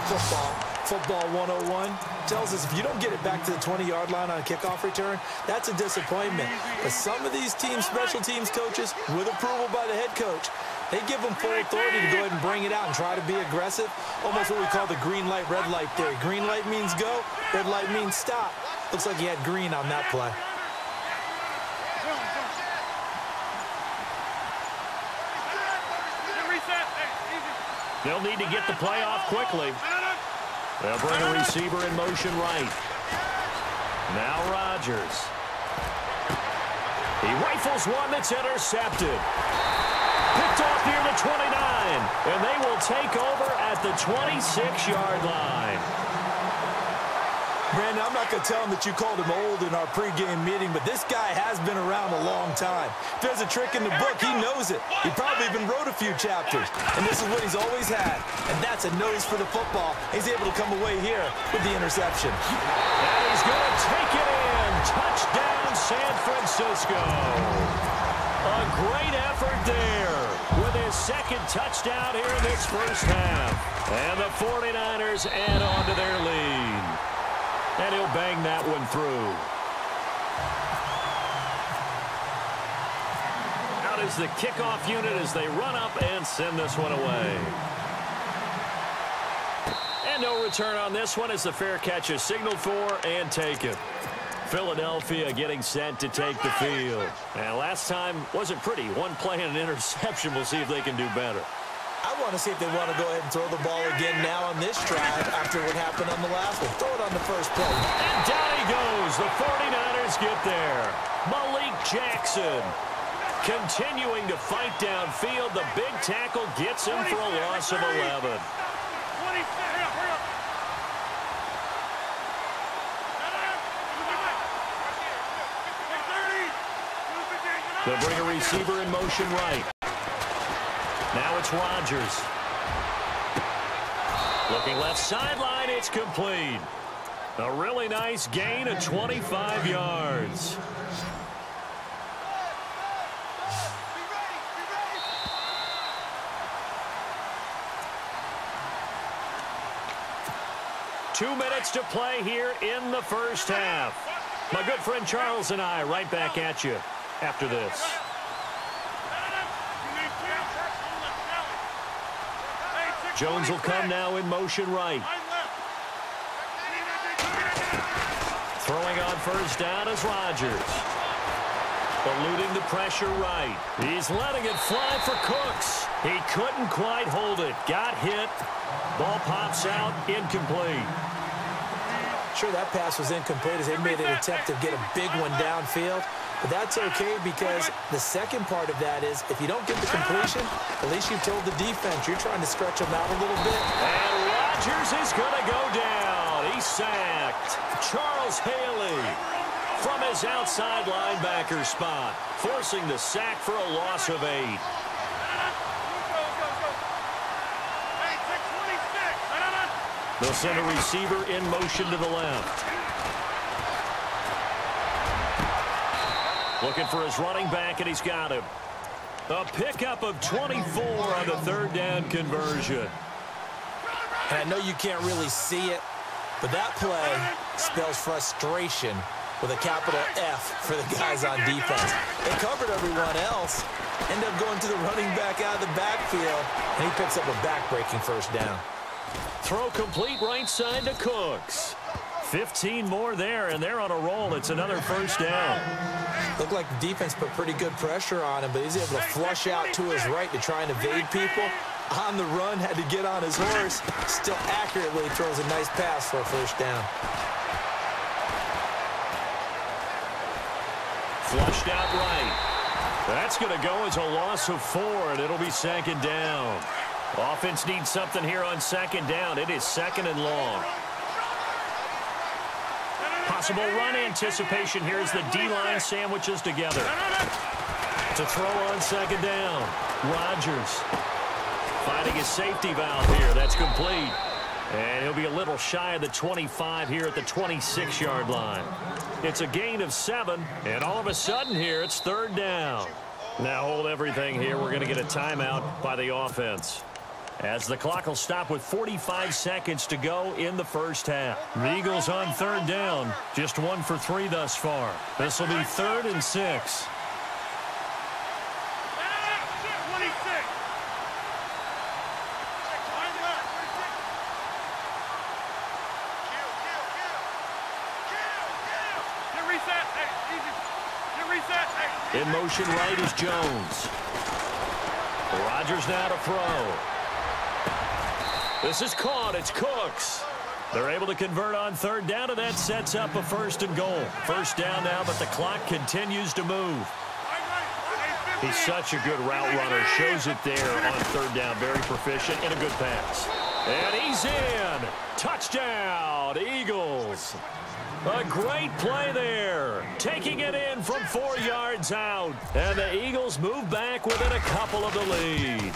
football 101, tells us if you don't get it back to the 20-yard line on a kickoff return, that's a disappointment. But some of these teams, special teams coaches, with approval by the head coach, they give them full authority to go ahead and bring it out and try to be aggressive. Almost what we call the green light, red light theory. Green light means go, red light means stop. Looks like he had green on that play. They'll need to get the play off quickly. They'll bring a receiver in motion right. Now Rodgers. He rifles one that's intercepted. Picked off near the 29, and they will take over at the 26-yard line. Brandon, I'm not going to tell him that you called him old in our pregame meeting, but this guy has been around a long time. If there's a trick in the book, he knows it. He probably even wrote a few chapters, and this is what he's always had, and that's a nose for the football. He's able to come away here with the interception. And he's going to take it in. Touchdown, San Francisco. A great effort there with his second touchdown here in this first half. And the 49ers add on to their lead. And he'll bang that one through. Out is the kickoff unit as they run up and send this one away. And no return on this one as the fair catch is signaled for and taken. Philadelphia getting set to take the field. And last time wasn't pretty. One play and an interception. We'll see if they can do better. I want to see if they want to go ahead and throw the ball again now on this drive after what happened on the last one. Throw it on the first play. And down he goes. The 49ers get there. Malik Jackson continuing to fight downfield. The big tackle gets him for a loss of 11. They'll bring a receiver in motion right. Now it's Rodgers. Looking left sideline, it's complete. A really nice gain of 25 yards. Two minutes to play here in the first half. My good friend Charles and I right back at you after this. Jones will come now in motion right. Throwing on first down is Rodgers. Eluding the pressure right. He's letting it fly for Cooks. He couldn't quite hold it. Got hit. Ball pops out. Incomplete. Sure, that pass was incomplete as they made an attempt to get a big one downfield. But that's okay because the second part of that is if you don't get the completion, at least you've told the defense you're trying to stretch them out a little bit. And Rodgers is going to go down. He's sacked. Charles Haley from his outside linebacker spot, forcing the sack for a loss of 8. They'll send a receiver in motion to the left. Looking for his running back, and he's got him. A pickup of 24 on the third down conversion. And I know you can't really see it, but that play spells frustration with a capital F for the guys on defense. They covered everyone else, end up going to the running back out of the backfield, and he picks up a back-breaking first down. Throw complete right side to Cooks. 15 more there, and they're on a roll. It's another first down. Looked like the defense put pretty good pressure on him, but he's able to flush out to his right to try and evade people. On the run, had to get on his horse. Still accurately throws a nice pass for a first down. Flushed out right. That's going to go as a loss of 4, and it'll be second down. Offense needs something here on second down. It is second and long. Possible run anticipation here as the D-line sandwiches together. To throw on second down. Rodgers finding his safety valve here. That's complete. And he'll be a little shy of the 25 here at the 26-yard line. It's a gain of 7, and all of a sudden here, it's 3rd down. Now hold everything here. We're going to get a timeout by the offense, as the clock will stop with 45 seconds to go in the first half. The Eagles on 3rd down, just 1 for 3 thus far. This will be 3rd and 6. In motion right is Jones. Rodgers now to throw. This is caught. It's Cooks. They're able to convert on 3rd down, and that sets up a 1st and goal. 1st down now, but the clock continues to move. He's such a good route runner. Shows it there on 3rd down. Very proficient and a good pass. And he's in. Touchdown, Eagles. A great play there. Taking it in from 4 yards out. And the Eagles move back within a couple of the lead.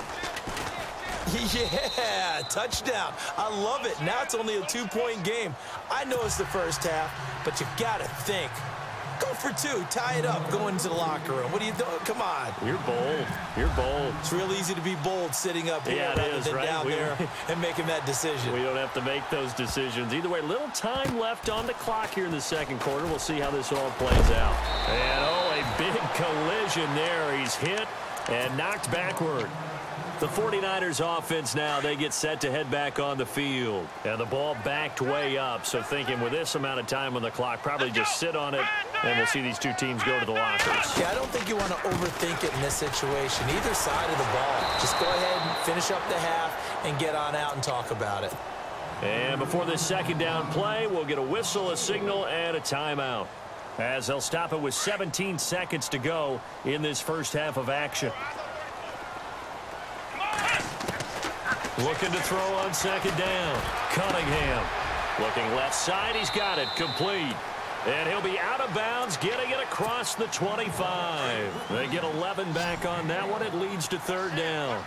Yeah, touchdown. I love it. Now it's only a 2-point game. I know it's the first half, but you got to think. Go for 2. Tie it up. Go into the locker room. What are you doing? Come on. You're bold. You're bold. It's real easy to be bold sitting up here rather than down there and making that decision. We don't have to make those decisions. Either way, little time left on the clock here in the 2nd quarter. We'll see how this all plays out. And, oh, a big collision there. He's hit and knocked backward. The 49ers offense now, they get set to head back on the field. And the ball backed way up, so thinking with this amount of time on the clock, probably just sit on it, and we'll see these two teams go to the lockers. Yeah, I don't think you want to overthink it in this situation. Either side of the ball. Just go ahead and finish up the half and get on out and talk about it. And before this 2nd down play, we'll get a whistle, a signal, and a timeout, as they'll stop it with 17 seconds to go in this first half of action. Looking to throw on 2nd down. Cunningham looking left side. He's got it complete. And he'll be out of bounds, getting it across the 25. They get 11 back on that one. It leads to 3rd down.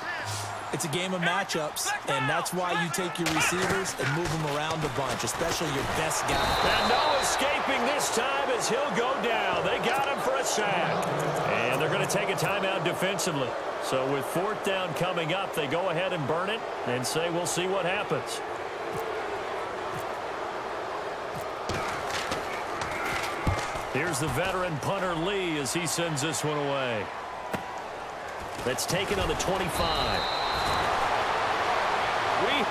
It's a game of matchups, and that's why you take your receivers and move them around a bunch, especially your best guy. And no escaping this time as he'll go down. They got him for a sack. And they're going to take a timeout defensively. So with 4th down coming up, they go ahead and burn it and say we'll see what happens. Here's the veteran punter Lee as he sends this one away. That's taken on the 25.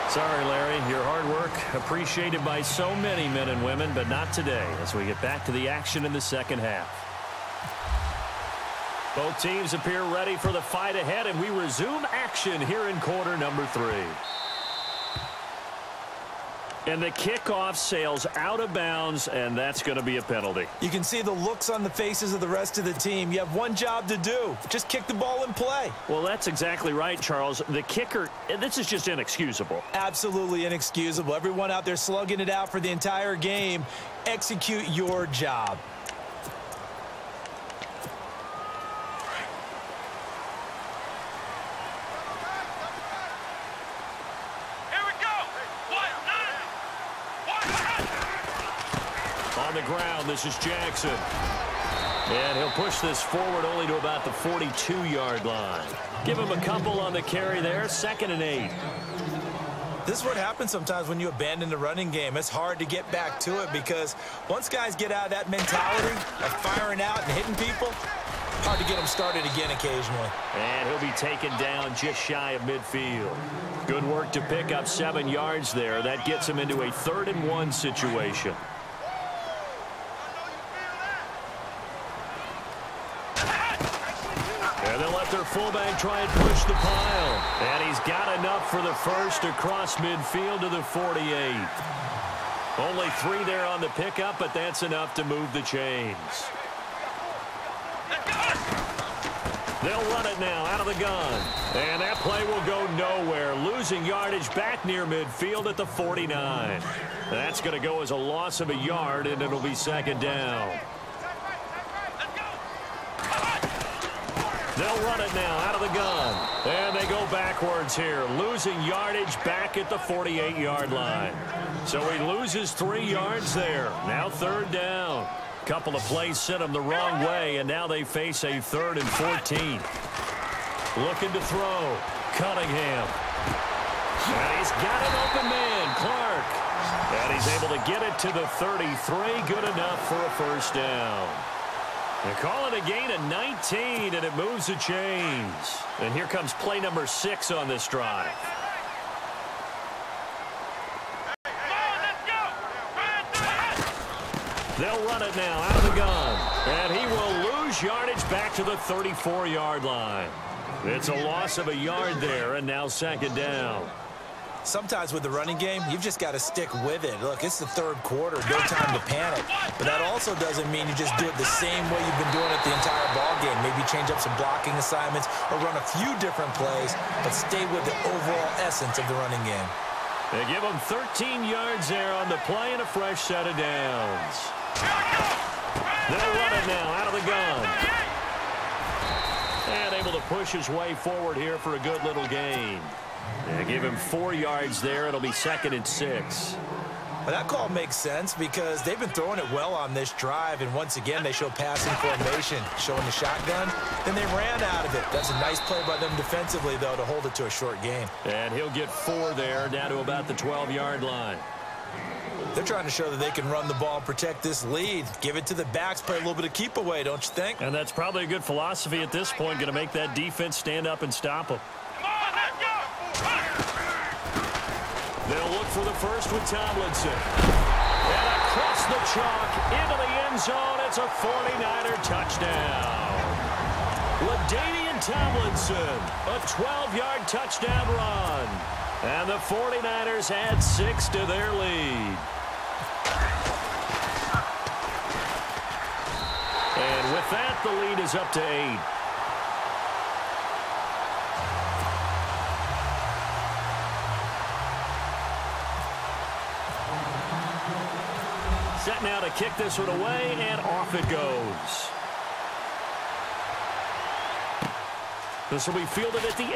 Sorry, Larry, your hard work appreciated by so many men and women, but not today as we get back to the action in the 2nd half. Both teams appear ready for the fight ahead, and we resume action here in quarter number 3. And the kickoff sails out of bounds, and that's going to be a penalty. You can see the looks on the faces of the rest of the team. You have one job to do. Just kick the ball and play. Well, that's exactly right, Charles. The kicker, this is just inexcusable. Absolutely inexcusable. Everyone out there slugging it out for the entire game. Execute your job. On the ground, this is Jackson. And he'll push this forward only to about the 42-yard line. Give him a couple on the carry there, 2nd and 8. This is what happens sometimes when you abandon the running game. It's hard to get back to it because once guys get out of that mentality of firing out and hitting people, hard to get them started again occasionally. And he'll be taken down just shy of midfield. Good work to pick up 7 yards there. That gets him into a 3rd and 1 situation. And they'll let their fullback try and push the pile. And he's got enough for the first across midfield to the 48. Only 3 there on the pickup, but that's enough to move the chains. They'll run it now out of the gun. And that play will go nowhere. Losing yardage back near midfield at the 49. That's going to go as a loss of a yard, and it'll be 2nd down. They'll run it now out of the gun. And they go backwards here, losing yardage back at the 48-yard line. So he loses 3 yards there. Now 3rd down. Couple of plays sent him the wrong way, and now they face a 3rd and 14. Looking to throw. Cunningham. And he's got an open man, Clark. And he's able to get it to the 33. Good enough for a 1st down. They call it a gain of 19, and it moves the chains. And here comes play number 6 on this drive. They'll run it now out of the gun. And he will lose yardage back to the 34-yard line. It's a loss of a yard there, and now 2nd down. Sometimes with the running game, you've just got to stick with it. Look, it's the 3rd quarter, no time to panic. But that also doesn't mean you just do it the same way you've been doing it the entire ball game. Maybe change up some blocking assignments or run a few different plays, but stay with the overall essence of the running game. They give him 13 yards there on the play and a fresh set of downs. They'll run it now out of the gun. And able to push his way forward here for a good little gain. They give him 4 yards there. It'll be 2nd and 6. Well, that call makes sense because they've been throwing it well on this drive, and once again, they show passing formation, showing the shotgun. Then they ran out of it. That's a nice play by them defensively, though, to hold it to a short gain. And he'll get 4 there, down to about the 12-yard line. They're trying to show that they can run the ball and protect this lead. Give it to the backs, play a little bit of keep away, don't you think? And that's probably a good philosophy at this point, going to make that defense stand up and stop them. They'll look for the first with Tomlinson. And across the chalk into the end zone. It's a 49er touchdown. LaDainian Tomlinson, a 12-yard touchdown run. And the 49ers add 6 to their lead. And with that, the lead is up to 8. Set now to kick this one away, and off it goes. This will be fielded at the 8.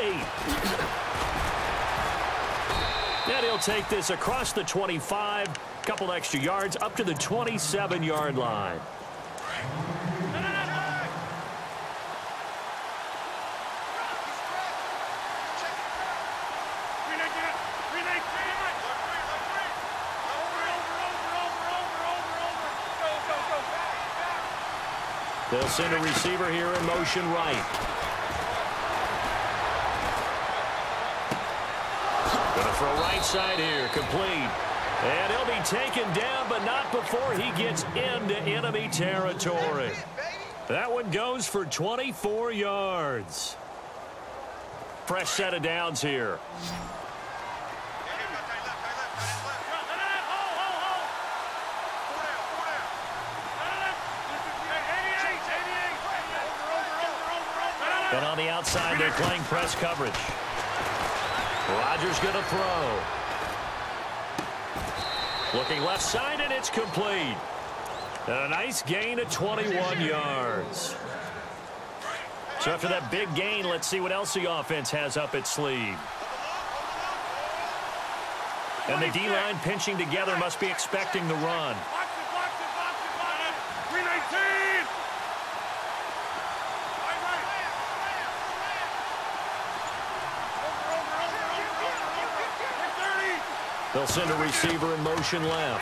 And he'll take this across the 25, couple extra yards, up to the 27-yard line. They'll send a receiver here in motion right. Going to throw right side here, complete. And he'll be taken down, but not before he gets into enemy territory. That one goes for 24 yards. Fresh set of downs here. And on the outside, they're playing press coverage. Rodgers going to throw. Looking left side, and it's complete. And a nice gain of 21 yards. So after that big gain, let's see what else the offense has up its sleeve. And the D-line pinching together must be expecting the run. They'll send a receiver in motion left.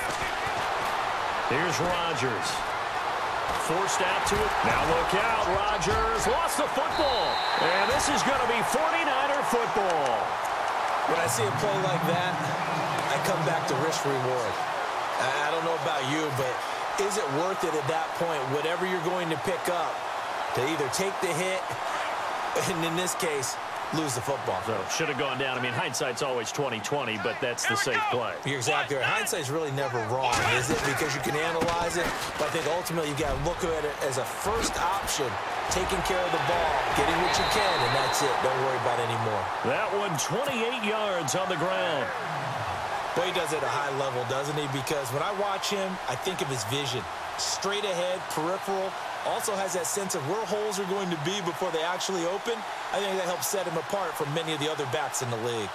Here's Rodgers. Forced out to it. Now look out. Rodgers lost the football. And this is going to be 49er football. When I see a play like that, I come back to risk reward. I don't know about you, but is it worth it at that point, whatever you're going to pick up, to either take the hit, and in this case, lose the football? So should have gone down. I mean, hindsight's always 20/20, but that's the safe play. You're exactly right. Hindsight's really never wrong, is it? Because you can analyze it, but I think ultimately you got to look at it as a first option, taking care of the ball, getting what you can, and that's it. Don't worry about it anymore. That one 28 yards on the ground. Well, he does it at a high level, doesn't he? Because when I watch him, I think of his vision. Straight ahead, peripheral, Also has that sense of where holes are going to be before they actually open. I think that helps set him apart from many of the other backs in the league.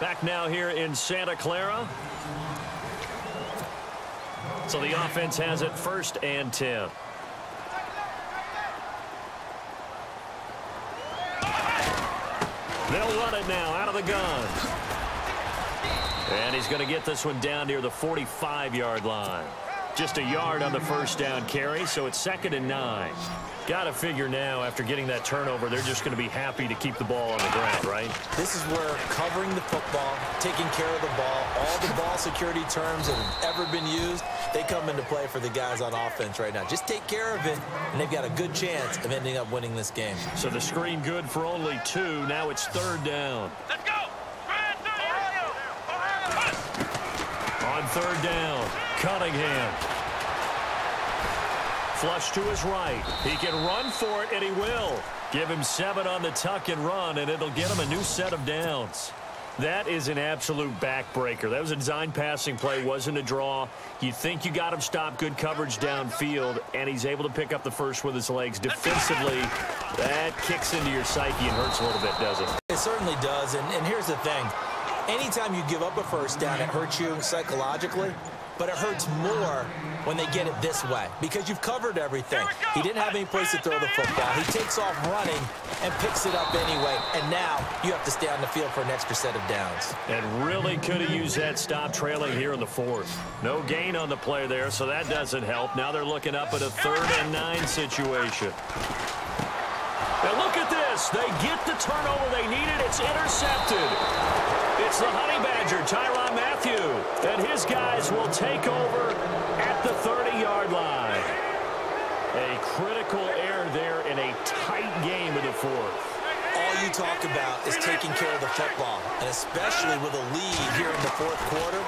Back now here in Santa Clara. So the offense has it 1st and 10. They'll run it now out of the gun. And he's going to get this one down near the 45-yard line. Just a yard on the 1st down carry, so it's 2nd and 9. Got to figure now, after getting that turnover, they're just going to be happy to keep the ball on the ground, right? This is where covering the football, taking care of the ball, all the ball security terms that have ever been used, they come into play for the guys on offense right now. Just take care of it, and they've got a good chance of ending up winning this game. So the screen good for only 2. Now it's 3rd down. Let's go. On 3rd down, Cunningham. Flush to his right. He can run for it, and he will. Give him 7 on the tuck and run, and it'll get him a new set of downs. That is an absolute backbreaker. That was a design passing play, wasn't a draw. You think you got him stopped, good coverage downfield, and he's able to pick up the first with his legs. Defensively, that kicks into your psyche and hurts a little bit, does it? It certainly does, and here's the thing. Anytime you give up a 1st down, it hurts you psychologically, but it hurts more when they get it this way because you've covered everything. He didn't have any place to throw the football. He takes off running and picks it up anyway, and now you have to stay on the field for an extra set of downs. And really could have used that stop trailing here in the 4th. No gain on the play there, so that doesn't help. Now they're looking up at a 3rd and 9 situation. Now look at this. They get the turnover they needed. It's intercepted. It's the Honey Badger, Tyrann Mathieu, and his guys will take over at the 30-yard line. A critical error there in a tight game in the 4th. All you talk about is taking care of the football, and especially with a lead here in the 4th quarter,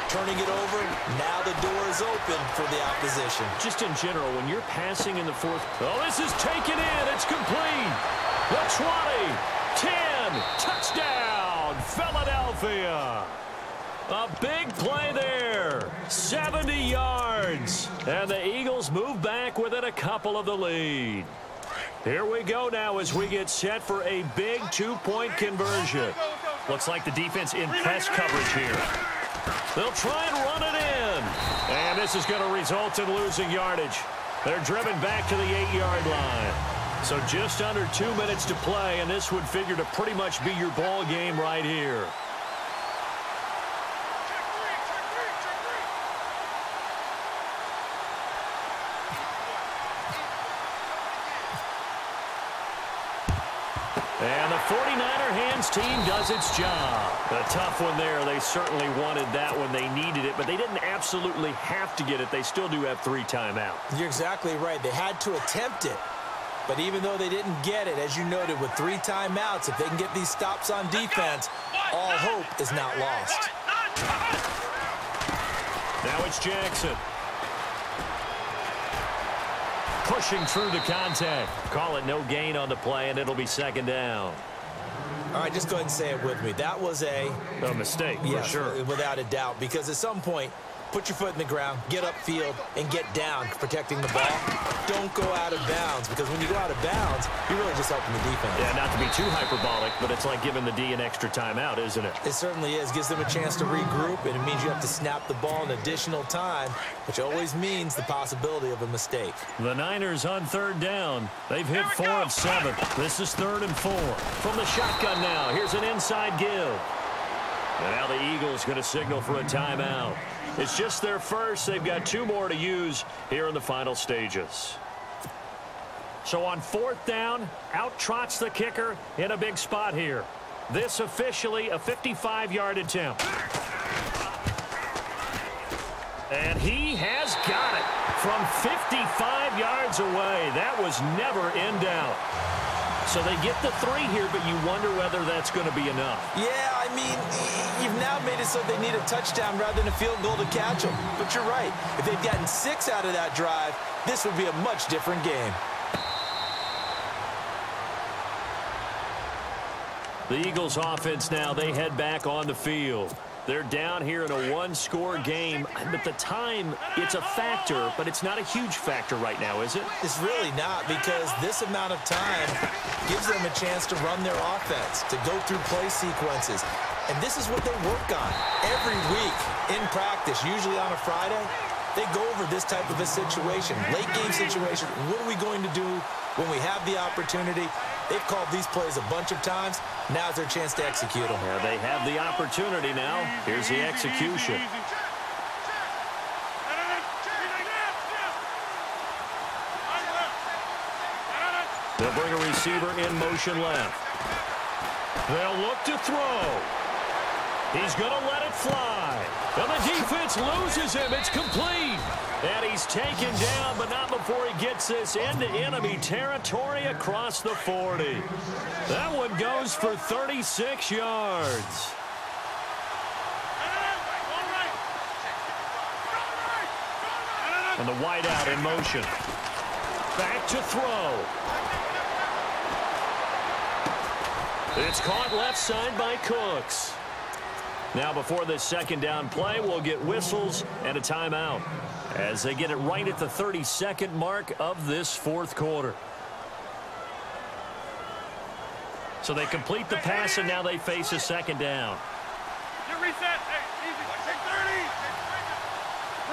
turning it over, now the door is open for the opposition. Just in general, when you're passing in the 4th, oh, this is taken in, it's complete. The 20, 10, touchdown, Philadelphia. A big play there, 70 yards, and the Eagles move back within a couple of the lead. Here we go now as we get set for a big 2-point conversion. Looks like the defense in press coverage here. They'll try and run it in. And this is going to result in losing yardage. They're driven back to the 8-yard line. So just under 2 minutes to play, and this would figure to pretty much be your ball game right here. And the 49er hands team does its job. A tough one there. They certainly wanted that when they needed it, but they didn't absolutely have to get it. They still do have 3 timeouts. You're exactly right. They had to attempt it. But even though they didn't get it, as you noted, with 3 timeouts, if they can get these stops on defense, all hope is not lost. Now it's Jackson. Pushing through the contact. Call it no gain on the play, and it'll be 2nd down. All right, just go ahead and say it with me. That was a mistake, for sure. Without a doubt, because at some point, put your foot in the ground, get upfield, and get down, protecting the ball. Don't go out of bounds, because when you go out of bounds, you're really just helping the defense. Yeah, not to be too hyperbolic, but it's like giving the D an extra timeout, isn't it? It certainly is. Gives them a chance to regroup, and it means you have to snap the ball an additional time, which always means the possibility of a mistake. The Niners on 3rd down. They've hit 4 of 7. This is 3rd and 4. From the shotgun now, here's an inside give. And now the Eagles going to signal for a timeout. It's just their first. They've got 2 more to use here in the final stages. So on 4th down, out trots the kicker in a big spot here. This officially a 55-yard attempt. And he has got it from 55 yards away. That was never in doubt. So they get the 3 here, but you wonder whether that's going to be enough. Yeah, I mean, you've now made it so they need a touchdown rather than a field goal to catch them. But you're right. If they've gotten 6 out of that drive, this would be a much different game. The Eagles offense now, they head back on the field. They're down here in a one-score game. But the time, it's a factor, but it's not a huge factor right now, is it? It's really not, because this amount of time gives them a chance to run their offense, to go through play sequences. And this is what they work on every week in practice, usually on a Friday. They go over this type of a situation, late game situation. What are we going to do when we have the opportunity? They've called these plays a bunch of times. Now's their chance to execute them. Yeah, they have the opportunity now. Here's the execution. They'll bring a receiver in motion left. They'll look to throw. He's going to let it fly. And the defense loses him. It's complete. And he's taken down, but not before he gets this into enemy territory across the 40. That one goes for 36 yards. And the wideout in motion. Back to throw. It's caught left side by Cooks. Now before this second down play, we'll get whistles and a timeout as they get it right at the 32nd mark of this fourth quarter. So they complete the pass, and now they face a second down. Get reset. Hey, easy. Take 30.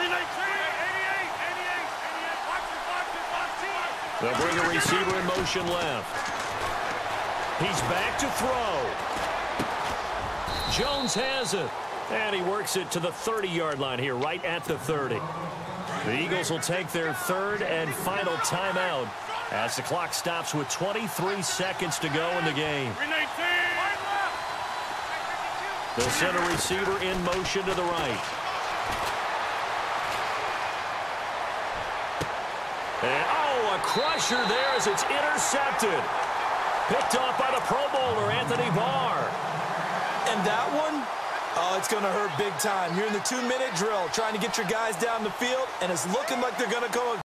319. 88. Watch it. They'll bring a receiver in motion left. He's back to throw. Jones has it. And he works it to the 30-yard line here, right at the 30. The Eagles will take their third and final timeout as the clock stops with 23 seconds to go in the game. 319. They'll send a receiver in motion to the right. And, oh, a crusher there as it's intercepted. Picked off by the Pro Bowler, Anthony Barr. And that one, oh, it's going to hurt big time. You're in the 2-minute drill trying to get your guys down the field, and it's looking like they're going to go